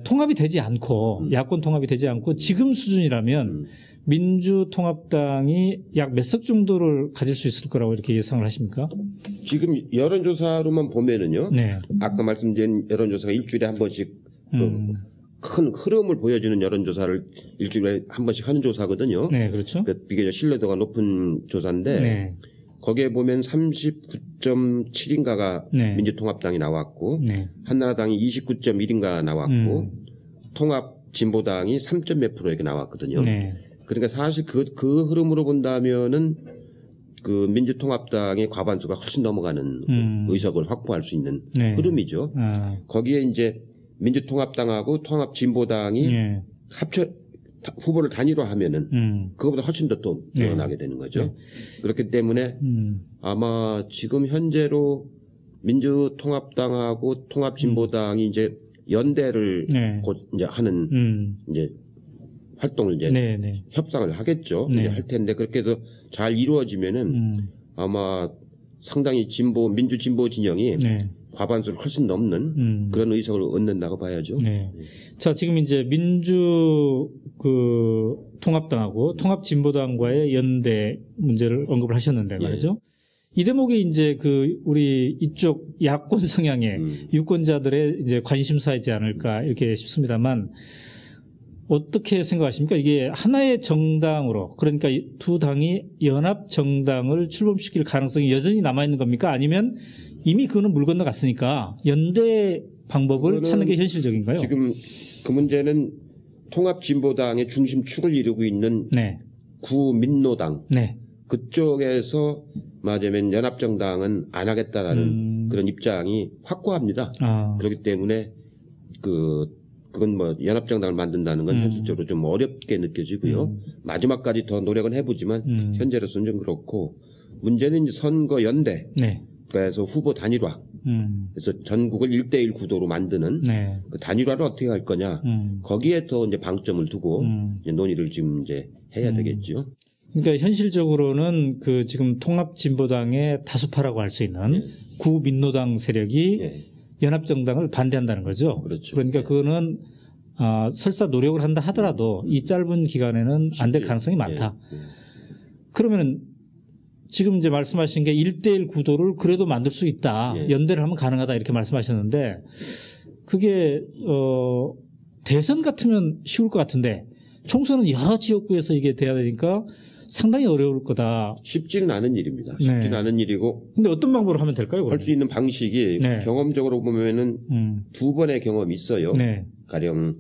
통합이 되지 않고 야권 통합이 되지 않고 지금 수준이라면 민주통합당이 약 몇 석 정도를 가질 수 있을 거라고 이렇게 예상을 하십니까? 지금 여론조사로만 보면은요. 아까 말씀드린 여론조사가 일주일에 한 번씩 큰 흐름을 보여주는 여론조사를 일주일에 한 번씩 하는 조사거든요. 그렇죠. 비교적 신뢰도가 높은 조사인데 거기에 보면 39.7인가가 민주통합당이 나왔고 한나라당이 29.1인가 나왔고 통합 진보당이 3점 몇 프로 이렇게 나왔거든요. 그러니까 사실 그 흐름으로 본다면은 그 민주통합당의 과반수가 훨씬 넘어가는 의석을 확보할 수 있는 흐름이죠. 거기에 이제 민주통합당하고 통합진보당이 후보를 단일화하면은 그거보다 훨씬 더 또 늘어나게 되는 거죠. 그렇기 때문에 아마 지금 현재로 민주통합당하고 통합진보당이 이제 연대를 곧 이제 하는 이제 활동을 이제 협상을 하겠죠. 이제 할 텐데 그렇게 해서 잘 이루어지면은 아마 상당히 민주 진보 진영이 과반수를 훨씬 넘는 그런 의석을 얻는다고 봐야죠. 자, 지금 이제 민주 통합당하고 통합진보당과의 연대 문제를 언급을 하셨는데 말이죠. 이 대목이 이제 우리 이쪽 야권 성향의 유권자들의 이제 관심사이지 않을까 이렇게 싶습니다만 어떻게 생각하십니까? 이게 하나의 정당으로 그러니까 두 당이 연합 정당을 출범시킬 가능성이 여전히 남아 있는 겁니까? 아니면 이미 그거는 물 건너갔으니까 연대 방법을 찾는 게 현실적인가요? 지금 그 문제는 통합진보당의 중심축을 이루고 있는 구민노당 그쪽에서 말하자면 연합정당은 안 하겠다라는 그런 입장이 확고합니다. 그렇기 때문에 그건 뭐 연합정당을 만든다는 건 현실적으로 좀 어렵게 느껴지고요. 마지막까지 더 노력은 해보지만 현재로서는 좀 그렇고 문제는 이제 선거 연대 그래서 후보 단일화 그래서 전국을 1대1 구도로 만드는 그 단일화를 어떻게 할 거냐 거기에 더 이제 방점을 두고 이제 논의를 지금 이제 해야 되겠죠. 그러니까 현실적으로는 지금 통합진보당의 다수파라고 할 수 있는 구민노당 세력이 연합정당을 반대한다는 거죠. 그렇죠. 그러니까 그거는 설사 노력을 한다 하더라도 이 짧은 기간에는 안 될 가능성이 많다. 그러면은 지금 이제 말씀하신 게 1대1 구도를 그래도 만들 수 있다. 연대를 하면 가능하다 이렇게 말씀하셨는데 그게 대선 같으면 쉬울 것 같은데 총선은 여러 지역구에서 이게 돼야 되니까 상당히 어려울 거다. 쉽지는 않은 일입니다. 쉽지는 않은 일이고. 근데 어떤 방법으로 하면 될까요? 할 수 있는 방식이 경험적으로 보면은 두 번의 경험이 있어요. 가령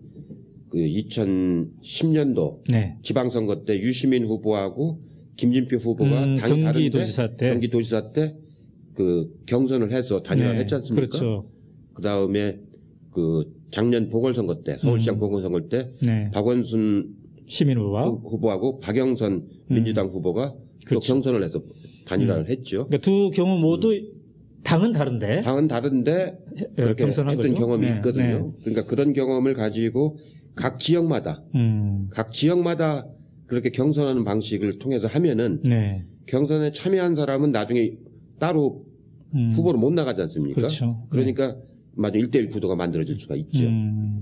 2010년도 지방선거 때 유시민 후보하고 김진표 후보가 당이 경기도지사 때 경선을 해서 단일화를 했지 않습니까? 그렇죠. 그다음에 작년 보궐선거 때 서울시장 보궐선거 때 박원순 시민 후보하고 박영선 민주당 후보가 또 경선을 해서 단일화를 했죠. 그러니까 두 경우 모두 당은 다른데 그렇게 했던 거죠? 경험이 있거든요. 그러니까 그런 경험을 가지고 각 지역마다 그렇게 경선하는 방식을 통해서 하면은 경선에 참여한 사람은 나중에 따로 후보로 못 나가지 않습니까? 그렇죠. 그러니까 1대1 구도가 만들어질 수가 있죠.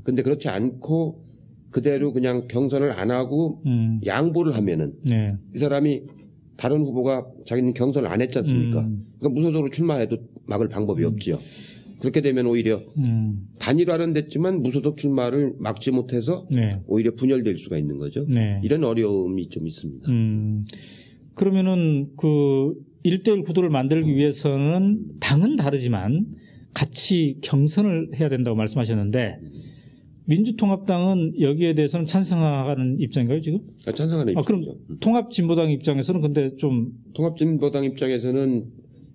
근데 그렇지 않고 그대로 그냥 경선을 안 하고 양보를 하면은 이 사람이 다른 후보가 자기는 경선을 안 했지 않습니까? 그러니까 무소속으로 출마해도 막을 방법이 없죠. 그렇게 되면 오히려 단일화는 됐지만 무소속 출마를 막지 못해서 오히려 분열될 수가 있는 거죠. 이런 어려움이 좀 있습니다. 그러면은 1대1 구도를 만들기 위해서는 당은 다르지만 같이 경선을 해야 된다고 말씀하셨는데 민주통합당은 여기에 대해서는 찬성하는 입장인가요, 지금? 찬성하는 입장이죠. 그럼 통합진보당 입장에서는 근데 좀 통합진보당 입장에서는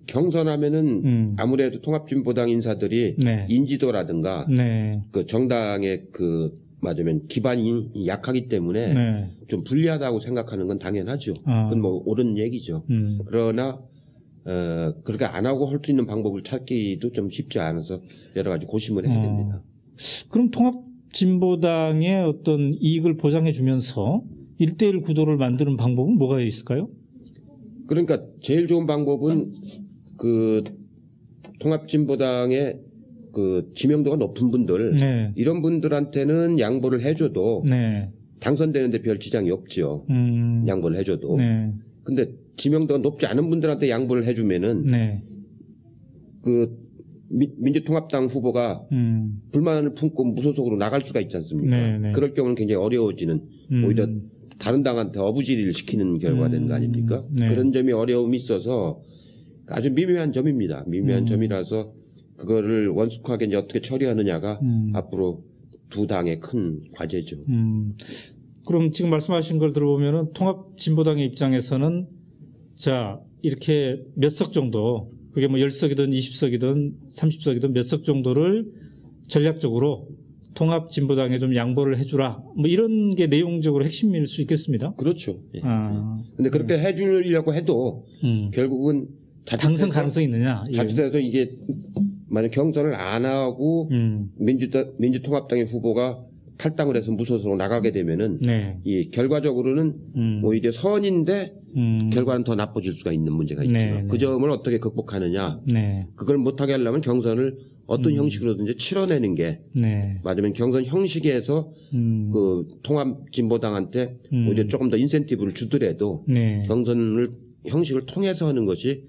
경선하면은 아무래도 통합진보당 인사들이 인지도라든가 그 정당의 맞으면 기반이 약하기 때문에 좀 불리하다고 생각하는 건 당연하죠. 그건 뭐 옳은 얘기죠. 그러나 그렇게 안 하고 할 수 있는 방법을 찾기도 좀 쉽지 않아서 여러 가지 고심을 해야 됩니다. 그럼 통합진보당의 어떤 이익을 보장해 주면서 1대1 구도를 만드는 방법은 뭐가 있을까요? 그러니까 제일 좋은 방법은 통합진보당의 지명도가 높은 분들 이런 분들한테는 양보를 해줘도 당선되는데 별 지장이 없죠. 양보를 해줘도. 근데 지명도가 높지 않은 분들한테 양보를 해주면은 민주통합당 후보가 불만을 품고 무소속으로 나갈 수가 있지 않습니까? 그럴 경우는 굉장히 어려워지는 오히려 다른 당한테 어부지리를 시키는 결과가 되는 거 아닙니까? 그런 점이 어려움이 있어서 아주 미묘한 점입니다. 미묘한 점이라서 그거를 원숙하게 이제 어떻게 처리하느냐가 앞으로 두 당의 큰 과제죠. 그럼 지금 말씀하신 걸 들어보면은 통합진보당의 입장에서는 자, 이렇게 몇 석 정도 그게 뭐 10석이든 20석이든 30석이든 몇 석 정도를 전략적으로 통합진보당에 좀 양보를 해주라. 뭐 이런 게 내용적으로 핵심일 수 있겠습니다. 그렇죠. 예. 근데 그렇게 해주려고 해도 결국은 당선 가능성이 있느냐? 자칫해서 이게 만약 경선을 안 하고 민주통합당의 후보가 탈당을 해서 무소속으로 나가게 되면은 네. 이 결과적으로는 오히려 선인데 결과는 더 나빠질 수가 있는 문제가 있죠. 네, 네. 그 점을 어떻게 극복하느냐. 네. 그걸 못하게 하려면 경선을 어떤 형식으로든지 치러내는 게 네. 맞으면 경선 형식에서 그 통합진보당한테 오히려 조금 더 인센티브를 주더라도 네. 경선을 형식을 통해서 하는 것이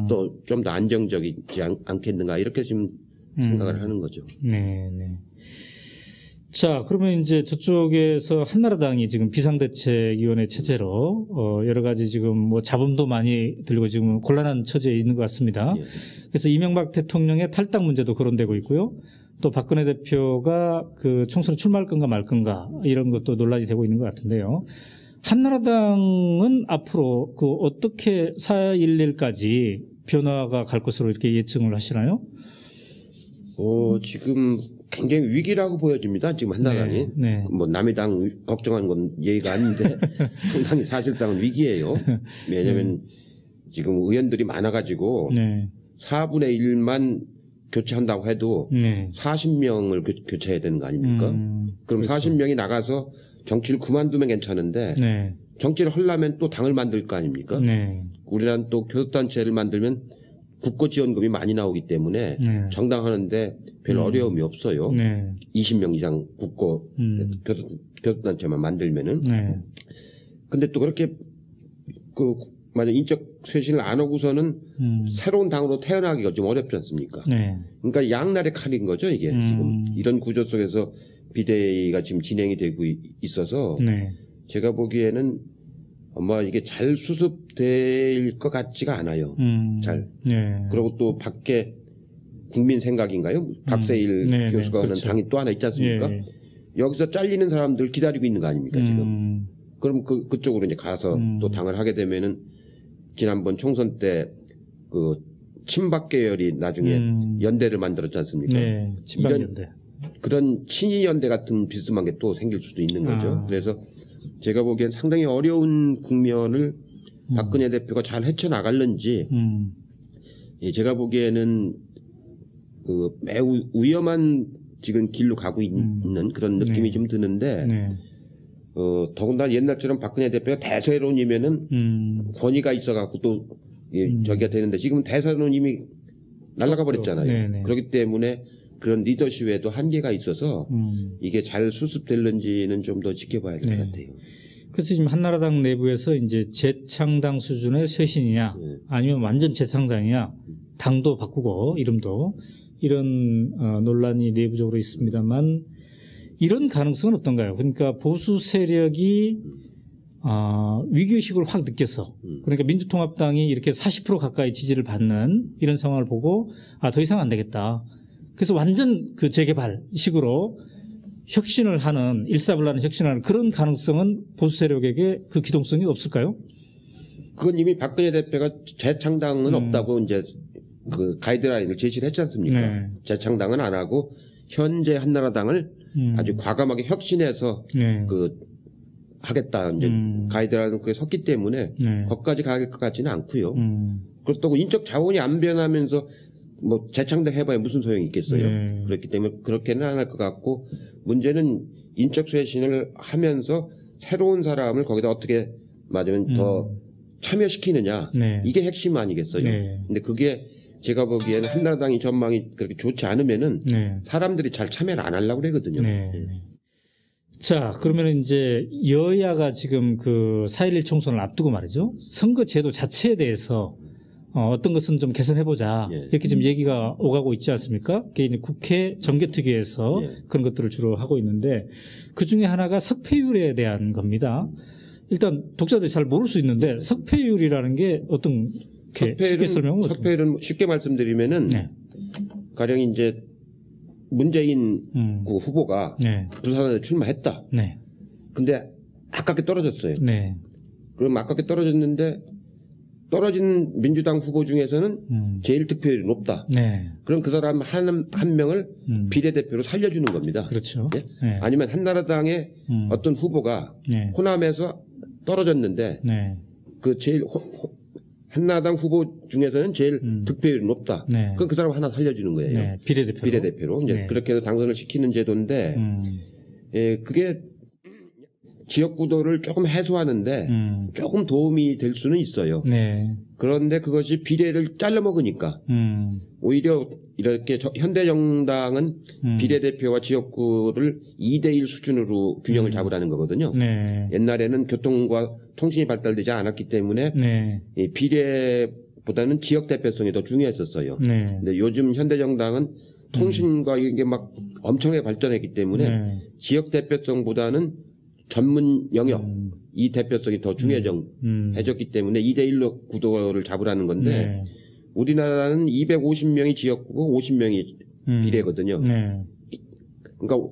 또 좀 더 안정적이지 않겠는가 이렇게 지금 생각을 하는 거죠. 네, 네. 자, 그러면 이제 저쪽에서 한나라당이 지금 비상대책위원회 체제로 여러 가지 지금 뭐 잡음도 많이 들고 지금 곤란한 처지에 있는 것 같습니다. 예. 그래서 이명박 대통령의 탈당 문제도 거론되고 있고요. 또 박근혜 대표가 그 총선에 출마할 건가 말 건가 이런 것도 논란이 되고 있는 것 같은데요. 한나라당은 앞으로 그 어떻게 4.11까지 변화가 갈 것으로 이렇게 예측을 하시나요? 지금 굉장히 위기라고 보여집니다. 지금 한나라당이. 네, 네. 뭐 남의 당 걱정한 건 예의가 아닌데 상당히 사실상은 위기예요. 왜냐하면 지금 의원들이 많아가지고 네. 4분의 1만 교체한다고 해도 네. 40명을 교체해야 되는 거 아닙니까? 그럼 그렇죠. 40명이 나가서 정치를 그만두면 괜찮은데 네. 정치를 하려면 또 당을 만들 거 아닙니까? 네. 우리나라는 또 교섭단체를 만들면 국고지원금이 많이 나오기 때문에 네. 정당하는데 별 어려움이 없어요. 네. 20명 이상 국고 교섭단체만 만들면은. 네. 근데 또 그렇게 그 만약 인적 쇄신을 안 하고서는 새로운 당으로 태어나기가 좀 어렵지 않습니까? 네. 그러니까 양날의 칼인 거죠, 이게. 지금 이런 구조 속에서 비대위가 지금 진행이 되고 있어서 네. 제가 보기에는 아마 이게 잘 수습될 것 같지가 않아요. 잘. 네. 그리고 또 밖에 국민 생각인가요? 박세일 네, 교수가 네, 하는 그렇죠. 당이 또 하나 있지 않습니까? 예. 여기서 잘리는 사람들 기다리고 있는 거 아닙니까, 지금? 그럼 그쪽으로 이제 가서 또 당을 하게 되면은 지난번 총선 때 그 친박 계열이 나중에 연대를 만들었지 않습니까? 네. 친박연대. 그런 친이 연대 같은 비스듬한 게 또 생길 수도 있는 거죠. 그래서 제가 보기엔 상당히 어려운 국면을 박근혜 대표가 잘 헤쳐나갈는지 예, 제가 보기에는 그 매우 위험한 지금 길로 가고 있는 그런 느낌이 네. 좀 드는데 네. 더군다나 옛날처럼 박근혜 대표가 대세론이면은 권위가 있어갖고 또 예, 저기가 되는데 지금은 대세론 이미 날아가 버렸잖아요. 네네. 그렇기 때문에 그런 리더십에도 한계가 있어서 이게 잘 수습될는지는 좀 더 지켜봐야 될 것 같아요. 그래서 지금 한나라당 내부에서 이제 재창당 수준의 쇄신이냐 아니면 완전 재창당이냐 당도 바꾸고 이름도 이런 논란이 내부적으로 있습니다만 이런 가능성은 어떤가요? 그러니까 보수 세력이 위기의식을 확 느껴서 그러니까 민주통합당이 이렇게 40% 가까이 지지를 받는 이런 상황을 보고 더 이상 안 되겠다. 그래서 완전 그 재개발식으로 혁신을 하는 일사불란한 혁신을 하는 그런 가능성은 보수 세력에게 그 기동성이 없을까요? 그건 이미 박근혜 대표가 재창당은 없다고 이제 그 가이드라인을 제시를 했지 않습니까? 네. 재창당은 안 하고 현재 한나라당을 아주 과감하게 혁신해서 네. 그 하겠다 이제 가이드라인에 섰기 때문에 네. 거기까지 갈 것 같지는 않고요. 그렇다고 인적 자원이 안 변하면서 뭐 재창당 해봐야 무슨 소용이 있겠어요. 네. 그렇기 때문에 그렇게는 안 할 것 같고 문제는 인적 쇄신을 하면서 새로운 사람을 거기다 어떻게 맞으면 더 참여시키느냐 네. 이게 핵심 아니겠어요. 네. 근데 그게 제가 보기에는 한나라당이 전망이 그렇게 좋지 않으면은 네. 사람들이 잘 참여를 안 하려고 그러거든요. 네. 예. 자, 그러면 이제 여야가 지금 그 4.11 총선을 앞두고 말이죠. 선거제도 자체에 대해서 어떤 것은 좀 개선해보자. 예. 이렇게 지금 얘기가 오가고 있지 않습니까? 그게 이제 국회 정개특위에서 예. 그런 것들을 주로 하고 있는데 그 중에 하나가 석패율에 대한 겁니다. 일단 독자들이 잘 모를 수 있는데 석패율이라는 게 어떤 쉽게 설명은 석패율은 쉽게 말씀드리면은 네. 가령 이제 문재인 그 후보가 네. 부산에 출마했다. 네. 근데 아깝게 떨어졌어요. 네. 그럼 아깝게 떨어졌는데 떨어진 민주당 후보 중에서는 제일 득표율이 높다. 네. 그럼 그 사람 한 명을 비례대표로 살려주는 겁니다. 그렇죠. 예? 네. 아니면 한나라당의 어떤 후보가 네. 호남에서 떨어졌는데 네. 그 제일 한나라당 후보 중에서는 제일 득표율이 높다. 네. 그럼 그 사람 하나 살려주는 거예요. 네. 비례대표로. 이제 네. 그렇게 해서 당선을 시키는 제도인데 예, 그게 지역 구도를 조금 해소하는데 조금 도움이 될 수는 있어요. 네. 그런데 그것이 비례를 잘라 먹으니까 오히려 이렇게 현대정당은 비례대표와 지역구를 2대1 수준으로 균형을 잡으라는 거거든요. 네. 옛날에는 교통과 통신이 발달되지 않았기 때문에 네. 이 비례보다는 지역 대표성이 더 중요했었어요. 네. 근데 요즘 현대정당은 통신과 이게 막 엄청나게 발전했기 때문에 네. 지역 대표성보다는 전문 영역 이 대표성이 더 중요해졌기 때문에 2대1로 구도를 잡으라는 건데 네. 우리나라는 250명이 지역구고 50명이 비례거든요. 네. 그러니까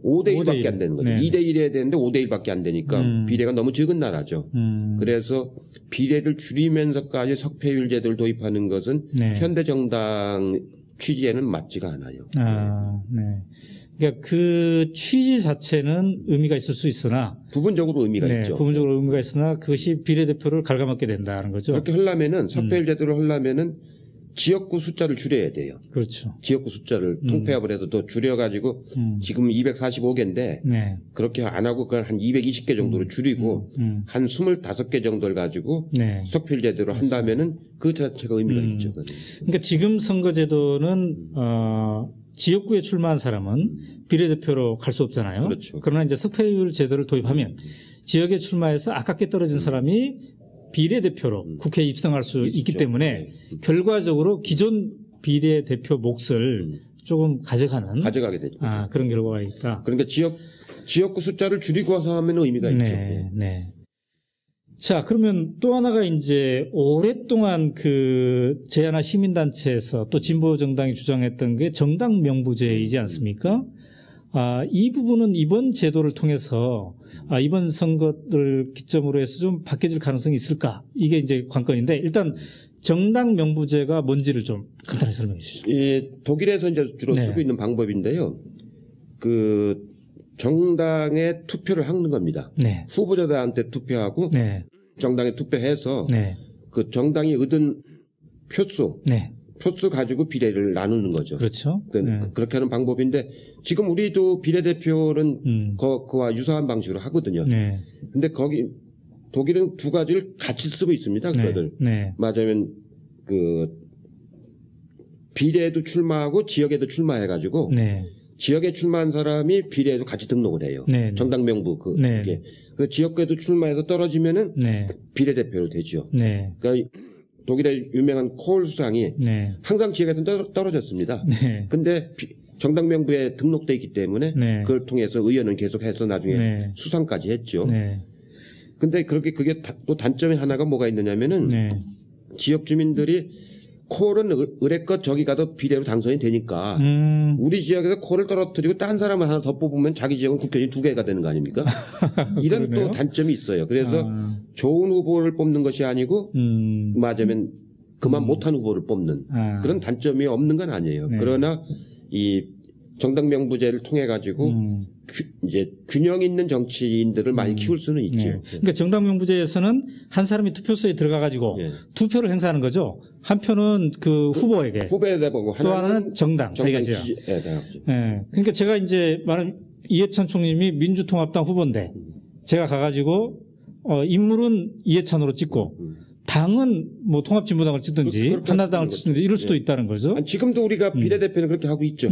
5대1밖에 안 되는 거죠. 네. 2대1 해야 되는데 5대1밖에 안 되니까 비례가 너무 적은 나라죠. 그래서 비례를 줄이면서까지 석패율 제도를 도입하는 것은 네. 현대정당 취지에는 맞지가 않아요. 아, 네. 그러니까 그 취지 자체는 의미가 있을 수 있으나 부분적으로 의미가 네, 있죠. 부분적으로 의미가 있으나 그것이 비례대표를 갉아먹게 된다는 거죠. 그렇게 하려면은 석패율 제도를 하려면은 지역구 숫자를 줄여야 돼요. 그렇죠. 지역구 숫자를 통폐합을 해도 더 줄여가지고 지금 245개인데 네. 그렇게 안 하고 그걸 한 220개 정도로 줄이고 한 25개 정도를 가지고 네. 석패율 제도를 한다면은 그 자체가 의미가 있죠. 그러니까 지금 선거제도는 지역구에 출마한 사람은 비례대표로 갈 수 없잖아요. 그렇죠. 그러나 이제 석패율 제도를 도입하면 지역에 출마해서 아깝게 떨어진 사람이 비례대표로 국회에 입성할 수 있기 때문에 네. 결과적으로 기존 비례대표 몫을 조금 가져가게 되죠. 아, 그런 결과가 있다. 그러니까 지역구 숫자를 줄이고 와서 하면 의미가 있죠. 네, 네. 자, 그러면 또 하나가 이제 오랫동안 그 제야나 시민단체에서 또 진보정당이 주장했던 게 정당 명부제이지 않습니까? 아, 이 부분은 이번 제도를 통해서 이번 선거를 기점으로 해서 좀 바뀌어질 가능성이 있을까? 이게 이제 관건인데 일단 정당 명부제가 뭔지를 좀 간단히 설명해 주시죠. 이 독일에서 이제 주로 네. 쓰고 있는 방법인데요. 그 정당에 투표를 하는 겁니다. 네. 후보자들한테 투표하고 네. 정당에 투표해서 네. 그 정당이 얻은 표수 가지고 비례를 나누는 거죠. 그렇죠. 그렇게 하는 방법인데 지금 우리도 비례대표는 그와 유사한 방식으로 하거든요. 네. 근데 거기 독일은 두 가지를 같이 쓰고 있습니다. 그거를. 맞으면 그 비례에도 출마하고 지역에도 출마해가지고 지역에 출마한 사람이 비례에도 같이 등록을 해요. 정당 명부 그게. 그 지역에도 출마해서 떨어지면은 비례대표로 되죠. 그러니까 독일의 유명한 코hl 수상이 항상 지역에서 떨어졌습니다. 근데 정당 명부에 등록돼 있기 때문에 그걸 통해서 의원은 계속해서 나중에 수상까지 했죠. 근데 그게 또 단점이 하나가 뭐가 있느냐면은 지역 주민들이 콜은 의뢰껏 저기 가도 비례로 당선이 되니까 우리 지역에서 콜을 떨어뜨리고 딴 사람을 하나 더 뽑으면 자기 지역은 국회의원이 2개가 되는 거 아닙니까? 이런 또 단점이 있어요. 그래서 좋은 후보를 뽑는 것이 아니고 맞으면 그만 못한 후보를 뽑는 그런 단점이 없는 건 아니에요. 그러나 이 정당 명부제를 통해 가지고 이제 균형 있는 정치인들을 많이 키울 수는 있죠. 그러니까 정당 명부제에서는 한 사람이 투표소에 들어가 가지고 투표를 행사하는 거죠. 한 표는 그 후보에게 보고 또 하나는 정당 자기가 지어. 그러니까 제가 이제 말하는 이해찬 총님이 민주통합당 후보인데 제가 가가지고 인물은 이해찬으로 찍고 당은 뭐 통합진보당을 찍든지 한나라당을 찍든지 이럴 수도 있다는 거죠. 지금도 우리가 비례대표는 그렇게 하고 있죠.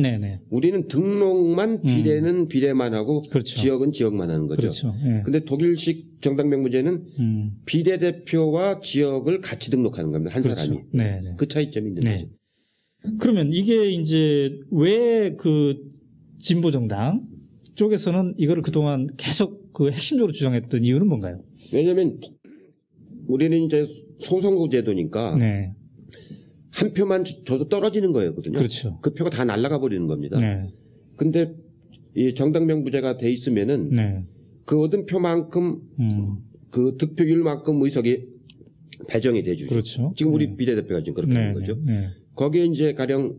우리는 등록만 비례는 비례만 하고 지역은 지역만 하는 거죠. 근데 독일식 정당 명부제는 비례대표와 지역을 같이 등록하는 겁니다. 한 사람이. 그 차이점이 있는 거죠. 그러면 이게 이제 왜 그 진보정당 쪽에서는 이거를 그동안 계속 그 핵심적으로 주장했던 이유는 뭔가요? 왜냐하면 우리는 이제 소선거 제도니까 한 표만 줘도 떨어지는 거였거든요. 그렇죠. 그 표가 다 날아가 버리는 겁니다. 근데 이 정당 명부제가 돼 있으면은 그 얻은 표만큼 그 득표율만큼 의석이 배정이 돼주죠. 그렇죠. 지금 우리 비례대표가 지금 그렇게 하는 거죠. 거기에 이제 가령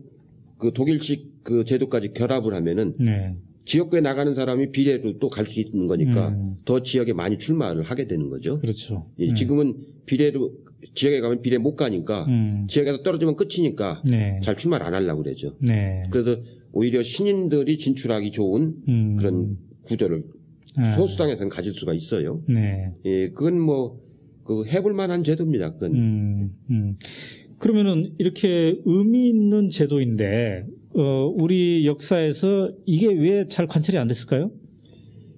그 독일식 그 제도까지 결합을 하면은 지역구에 나가는 사람이 비례로 또 갈 수 있는 거니까 더 지역에 많이 출마를 하게 되는 거죠. 그렇죠. 예, 지금은 비례로 지역에 가면 비례 못 가니까 지역에서 떨어지면 끝이니까 잘 출마를 안 하려고 그러죠. 그래서 오히려 신인들이 진출하기 좋은 그런 구조를 소수당에서는 가질 수가 있어요. 예, 그건 뭐 그 해볼 만한 제도입니다. 그건. 그러면은 이렇게 의미 있는 제도인데 우리 역사에서 이게 왜 잘 관찰이 안 됐을까요?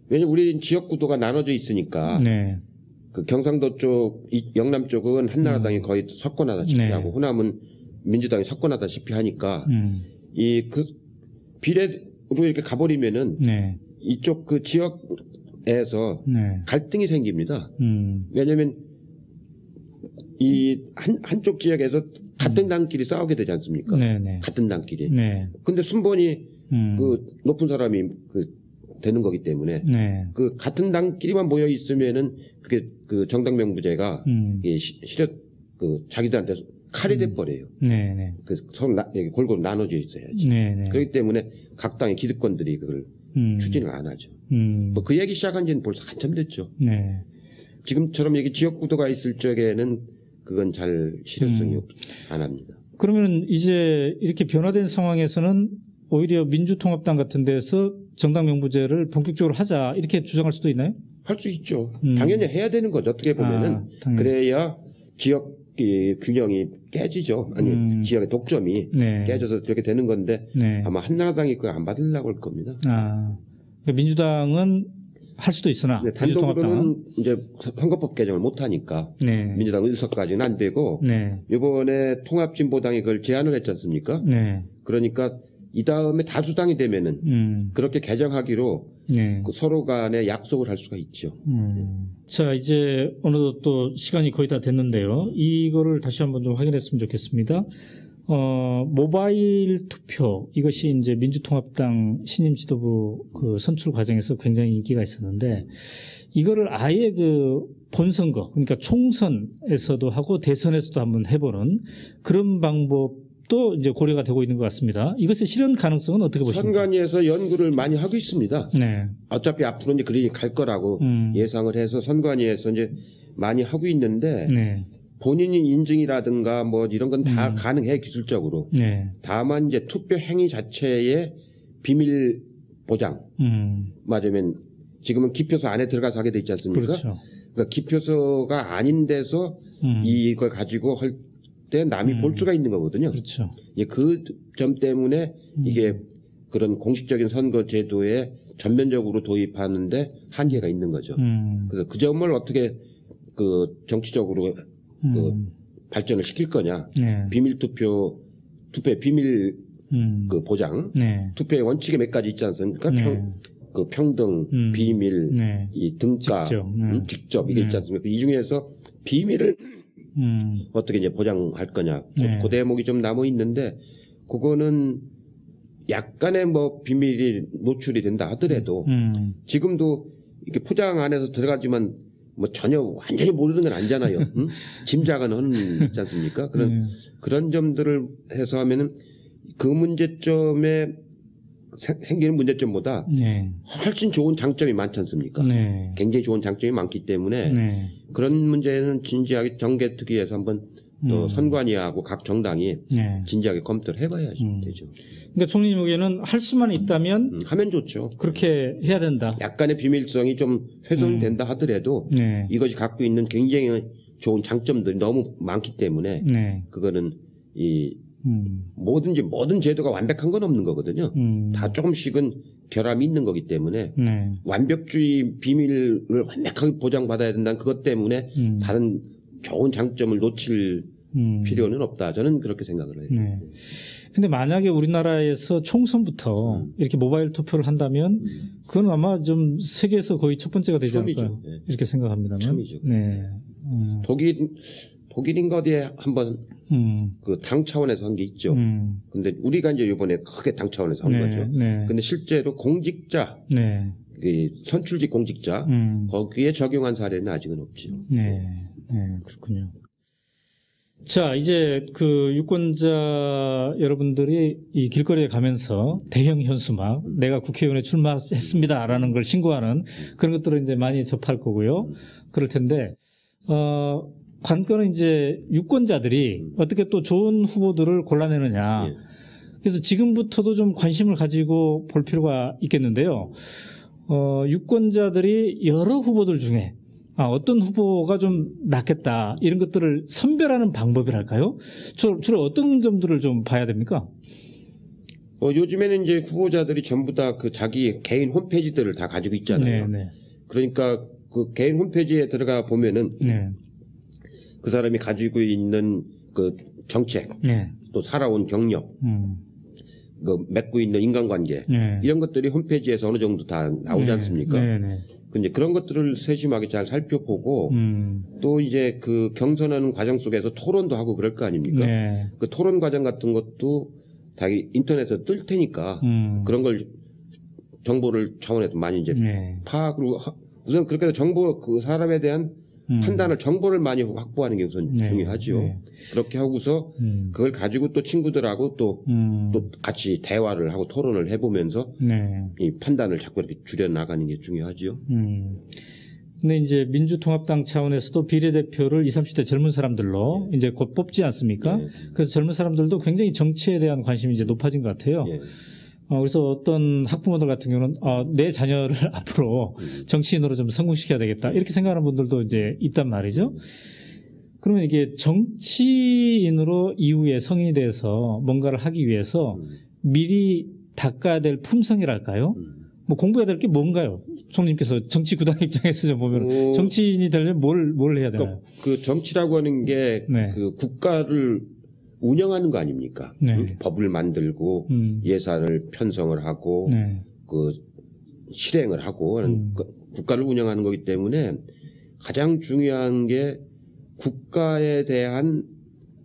왜냐면 우리 지역 구도가 나눠져 있으니까 그 경상도 쪽, 영남 쪽은 한나라당이 거의 석권하다시피 하고 호남은 민주당이 석권하다시피 하니까 이 그 비례로 이렇게 가버리면은 이쪽 그 지역에서 갈등이 생깁니다. 왜냐하면 이 한쪽 지역에서 같은 당끼리 싸우게 되지 않습니까? 같은 당끼리. 근데 순번이 그 높은 사람이 그 되는 거기 때문에 그 같은 당끼리만 모여 있으면은 그게 그 정당명부제가 실효 그 자기들한테 칼이 돼 버려요. 그 서로 골고루 나눠져 있어야지. 그렇기 때문에 각 당의 기득권들이 그걸 추진을 안 하죠. 뭐 그 얘기 시작한 지는 벌써 한참 됐죠. 지금처럼 여기 지역 구도가 있을 적에는 그건 잘 실효성이 안 합니다. 그러면 이제 이렇게 변화된 상황에서는 오히려 민주통합당 같은 데서 정당명부제를 본격적으로 하자 이렇게 주장할 수도 있나요? 할 수 있죠. 당연히 해야 되는 거죠. 어떻게 보면은 그래야 지역 균형이 깨지죠. 아니 지역의 독점이 깨져서 그렇게 되는 건데 아마 한나라당이 그걸 안 받으려고 할 겁니다. 그러니까 민주당은 할 수도 있으나 단독으로는 이제 선거법 개정을 못 하니까 민주당 의석까지는 안 되고 이번에 통합진보당이 그걸 제안을 했지 않습니까? 그러니까 이 다음에 다수당이 되면은 그렇게 개정하기로 그 서로 간에 약속을 할 수가 있죠. 자, 이제 어느덧 또 시간이 거의 다 됐는데요. 이거를 다시 한번 좀 확인했으면 좋겠습니다. 모바일 투표 이것이 이제 민주통합당 신임 지도부 그 선출 과정에서 굉장히 인기가 있었는데 이거를 아예 그 본선거 그러니까 총선에서도 하고 대선에서도 한번 해보는 그런 방법도 이제 고려가 되고 있는 것 같습니다. 이것의 실현 가능성은 어떻게 보십니까? 선관위에서 연구를 많이 하고 있습니다. 어차피 앞으로 이제 그리 갈 거라고 예상을 해서 선관위에서 이제 많이 하고 있는데. 본인이 인증이라든가 뭐 이런 건 다 가능해 기술적으로. 다만 이제 투표 행위 자체의 비밀 보장. 맞으면 지금은 기표소 안에 들어가서 하게 돼 있지 않습니까? 그렇죠. 그러니까 기표소가 아닌 데서 이걸 가지고 할 때 남이 볼 수가 있는 거거든요. 그렇죠. 그 점 때문에 이게 그런 공식적인 선거 제도에 전면적으로 도입하는데 한계가 있는 거죠. 그래서 그 점을 어떻게 그 정치적으로 그 발전을 시킬 거냐. 비밀 투표의 비밀 그 보장. 투표의 원칙에 몇 가지 있지 않습니까? 그 평등, 비밀, 이 등가, 직접 이게 있지 않습니까? 이 중에서 비밀을 어떻게 이제 보장할 거냐. 그 대목이 좀 남아 있는데 그거는 약간의 뭐 비밀이 노출이 된다 하더라도 지금도 이렇게 포장 안에서 들어가지만 뭐 전혀 완전히 모르는 건 아니잖아요. 짐작은 하는 있지 않습니까? 그런 점들을 해서 하면은 그 문제점에 생기는 문제점보다 훨씬 좋은 장점이 많지 않습니까? 굉장히 좋은 장점이 많기 때문에 그런 문제는 진지하게 정개특위에서 한번 또 선관위하고 각 정당이 진지하게 검토를 해봐야 되죠. 그러니까 총리님 보기에는 할 수만 있다면 하면 좋죠. 그렇게 해야 된다. 약간의 비밀성이 좀 훼손된다 하더라도 이것이 갖고 있는 굉장히 좋은 장점들이 너무 많기 때문에 그거는 이 뭐든지 모든 제도가 완벽한 건 없는 거거든요. 다 조금씩은 결함이 있는 거기 때문에 완벽주의 비밀을 완벽하게 보장받아야 된다는 그것 때문에 다른 좋은 장점을 놓칠 필요는 없다. 저는 그렇게 생각을 해요. 근데 만약에 우리나라에서 총선부터 이렇게 모바일 투표를 한다면 그건 아마 좀 세계에서 거의 첫 번째가 되지 않을까 이렇게 생각합니다만. 처음이죠. 독일인가 어디에 한번 그 당 차원에서 한 게 있죠. 근데 우리가 이제 이번에 크게 당 차원에서 한 거죠. 근데 실제로 공직자, 그 선출직 공직자 거기에 적용한 사례는 아직은 없죠. 그렇군요. 자, 이제 그 유권자 여러분들이 이 길거리에 가면서 대형 현수막, 내가 국회의원에 출마했습니다라는 걸 신고하는 그런 것들을 이제 많이 접할 거고요. 그럴 텐데, 관건은 이제 유권자들이 어떻게 또 좋은 후보들을 골라내느냐. 그래서 지금부터도 좀 관심을 가지고 볼 필요가 있겠는데요. 유권자들이 여러 후보들 중에 어떤 후보가 좀 낫겠다 이런 것들을 선별하는 방법이랄까요? 주로 어떤 점들을 좀 봐야 됩니까? 요즘에는 이제 후보자들이 전부 다 그 자기 개인 홈페이지들을 다 가지고 있잖아요. 네네. 그러니까 그 개인 홈페이지에 들어가 보면은 네. 그 사람이 가지고 있는 그 정책, 네. 또 살아온 경력, 그 맺고 있는 인간관계 네. 이런 것들이 홈페이지에서 어느 정도 다 나오지 네. 않습니까? 네네. 근데 그런 것들을 세심하게 잘 살펴보고 또 이제 그 경선하는 과정 속에서 토론도 하고 그럴 거 아닙니까? 네. 그 토론 과정 같은 것도 다 인터넷에 뜰 테니까 그런 걸 정보를 차원에서 많이 이제 네. 파악을 우선 그렇게 해서 정보 그 사람에 대한 판단을 정보를 많이 확보하는 게 우선 네. 중요하죠. 네. 그렇게 하고서 그걸 가지고 또 친구들하고 또 같이 대화를 하고 토론을 해보면서 네. 이 판단을 자꾸 이렇게 줄여 나가는 게 중요하죠. 근데 이제 민주통합당 차원에서도 비례대표를 20, 30대 젊은 사람들로 이제 곧 뽑지 않습니까? 그래서 젊은 사람들도 굉장히 정치에 대한 관심이 이제 높아진 것 같아요. 그래서 어떤 학부모들 같은 경우는 내 자녀를 앞으로 정치인으로 좀 성공시켜야 되겠다 이렇게 생각하는 분들도 이제 있단 말이죠. 그러면 이게 정치인으로 이후에 성인이 돼서 뭔가를 하기 위해서 미리 닦아야 될 품성이랄까요? 뭐 공부해야 될 게 뭔가요? 총리님께서 정치 구단 입장에서 좀 보면 정치인이 되려면 뭘 해야 되나요? 그 정치라고 하는 게 네. 그 국가를 운영하는 거 아닙니까? 네. 법을 만들고 예산을 편성을 하고 네. 그 실행을 하고 하는 국가를 운영하는 거기 때문에 가장 중요한 게 국가에 대한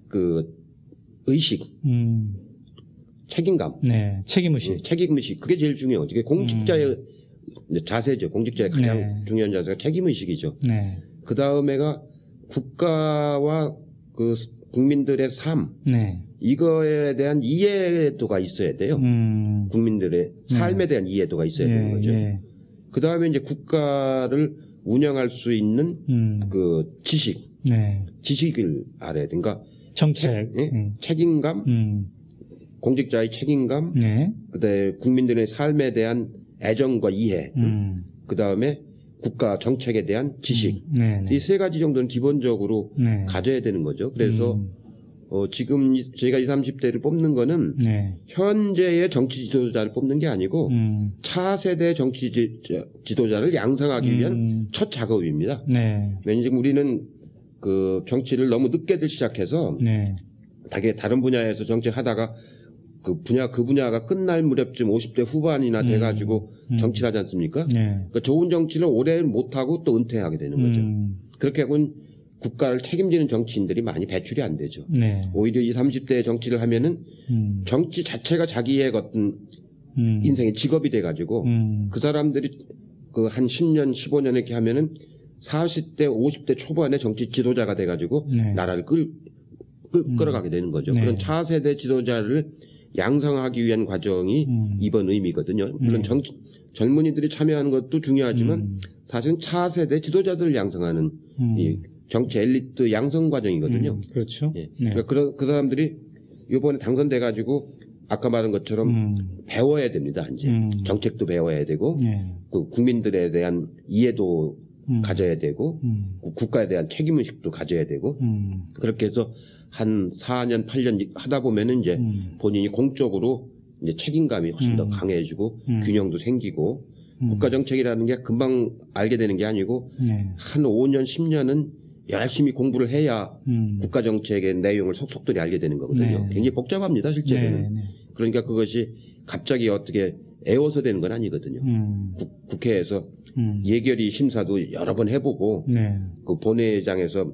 그 의식, 책임감, 네. 책임의식. 책임의식 그게 제일 중요하죠. 그게 공직자의 자세죠. 공직자의 가장 네. 중요한 자세가 책임의식이죠. 네. 그 다음에가 국가와 그 국민들의 삶, 네. 이거에 대한 이해도가 있어야 돼요. 국민들의 삶에 대한 이해도가 있어야 되는 거죠. 그 다음에 이제 국가를 운영할 수 있는 그 지식, 지식을 알아야 되니까 정책, 책임감, 공직자의 책임감, 그다음에 국민들의 삶에 대한 애정과 이해, 그 다음에 국가 정책에 대한 지식, 이 세 가지 정도는 기본적으로 가져야 되는 거죠. 그래서 지금 저희가 20, 30대를 뽑는 거는 현재의 정치 지도자를 뽑는 게 아니고 차세대 정치 지도자를 양성하기 위한 첫 작업입니다. 왜냐하면 지금 우리는 그 정치를 너무 늦게들 시작해서 다른 분야에서 정치하다가 그 분야가 끝날 무렵쯤 50대 후반이나 돼가지고 정치를 하지 않습니까? 그러니까 좋은 정치를 오래 못하고 또 은퇴하게 되는 거죠. 그렇게 하고는 국가를 책임지는 정치인들이 많이 배출이 안 되죠. 오히려 20, 30대 정치를 하면은 정치 자체가 자기의 어떤 인생의 직업이 돼가지고 그 사람들이 그 한 10년, 15년 이렇게 하면은 40대, 50대 초반에 정치 지도자가 돼가지고 나라를 끌어가게 되는 거죠. 그런 차세대 지도자를 양성하기 위한 과정이 이번 의미거든요. 물론 젊은이들이 참여하는 것도 중요하지만 사실은 차세대 지도자들을 양성하는 이 정치 엘리트 양성 과정이거든요. 그렇죠. 그러니까 그 사람들이 이번에 당선돼 가지고 아까 말한 것처럼 배워야 됩니다. 이제 정책도 배워야 되고 그 국민들에 대한 이해도 가져야 되고 국가에 대한 책임의식도 가져야 되고 그렇게 해서 한 4년, 8년 하다 보면은 이제 본인이 공적으로 이제 책임감이 훨씬 더 강해지고 균형도 생기고 국가 정책이라는 게 금방 알게 되는 게 아니고 한 5년, 10년은 열심히 공부를 해야 국가 정책의 내용을 속속들이 알게 되는 거거든요. 굉장히 복잡합니다, 실제로는. 그러니까 그것이 갑자기 어떻게 애워서 되는 건 아니거든요. 국회에서 예결위 심사도 여러 번 해보고 그 본회의장에서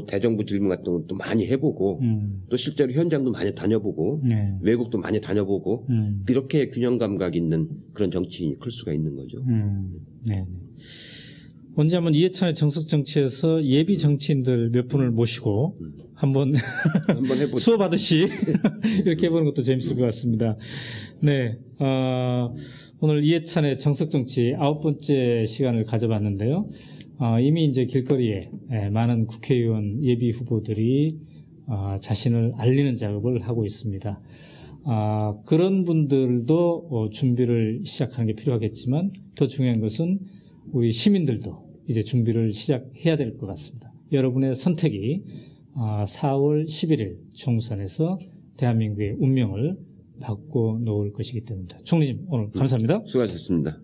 대정부 질문 같은 것도 많이 해보고 또 실제로 현장도 많이 다녀보고 외국도 많이 다녀보고 이렇게 균형 감각 있는 그런 정치인이 클 수가 있는 거죠. 언제 한번 이해찬의 정석 정치에서 예비 정치인들 몇 분을 모시고 한번 해보죠. 수업하듯이 이렇게 해보는 것도 재밌을 것 같습니다. 네, 오늘 이해찬의 정석 정치 9번째 시간을 가져봤는데요. 이미 이제 길거리에 많은 국회의원 예비 후보들이 자신을 알리는 작업을 하고 있습니다. 그런 분들도 준비를 시작하는 게 필요하겠지만 더 중요한 것은 우리 시민들도 이제 준비를 시작해야 될 것 같습니다. 여러분의 선택이 4월 11일 총선에서 대한민국의 운명을 바꿔 놓을 것이기 때문입니다. 총리님 오늘 감사합니다. 수고하셨습니다.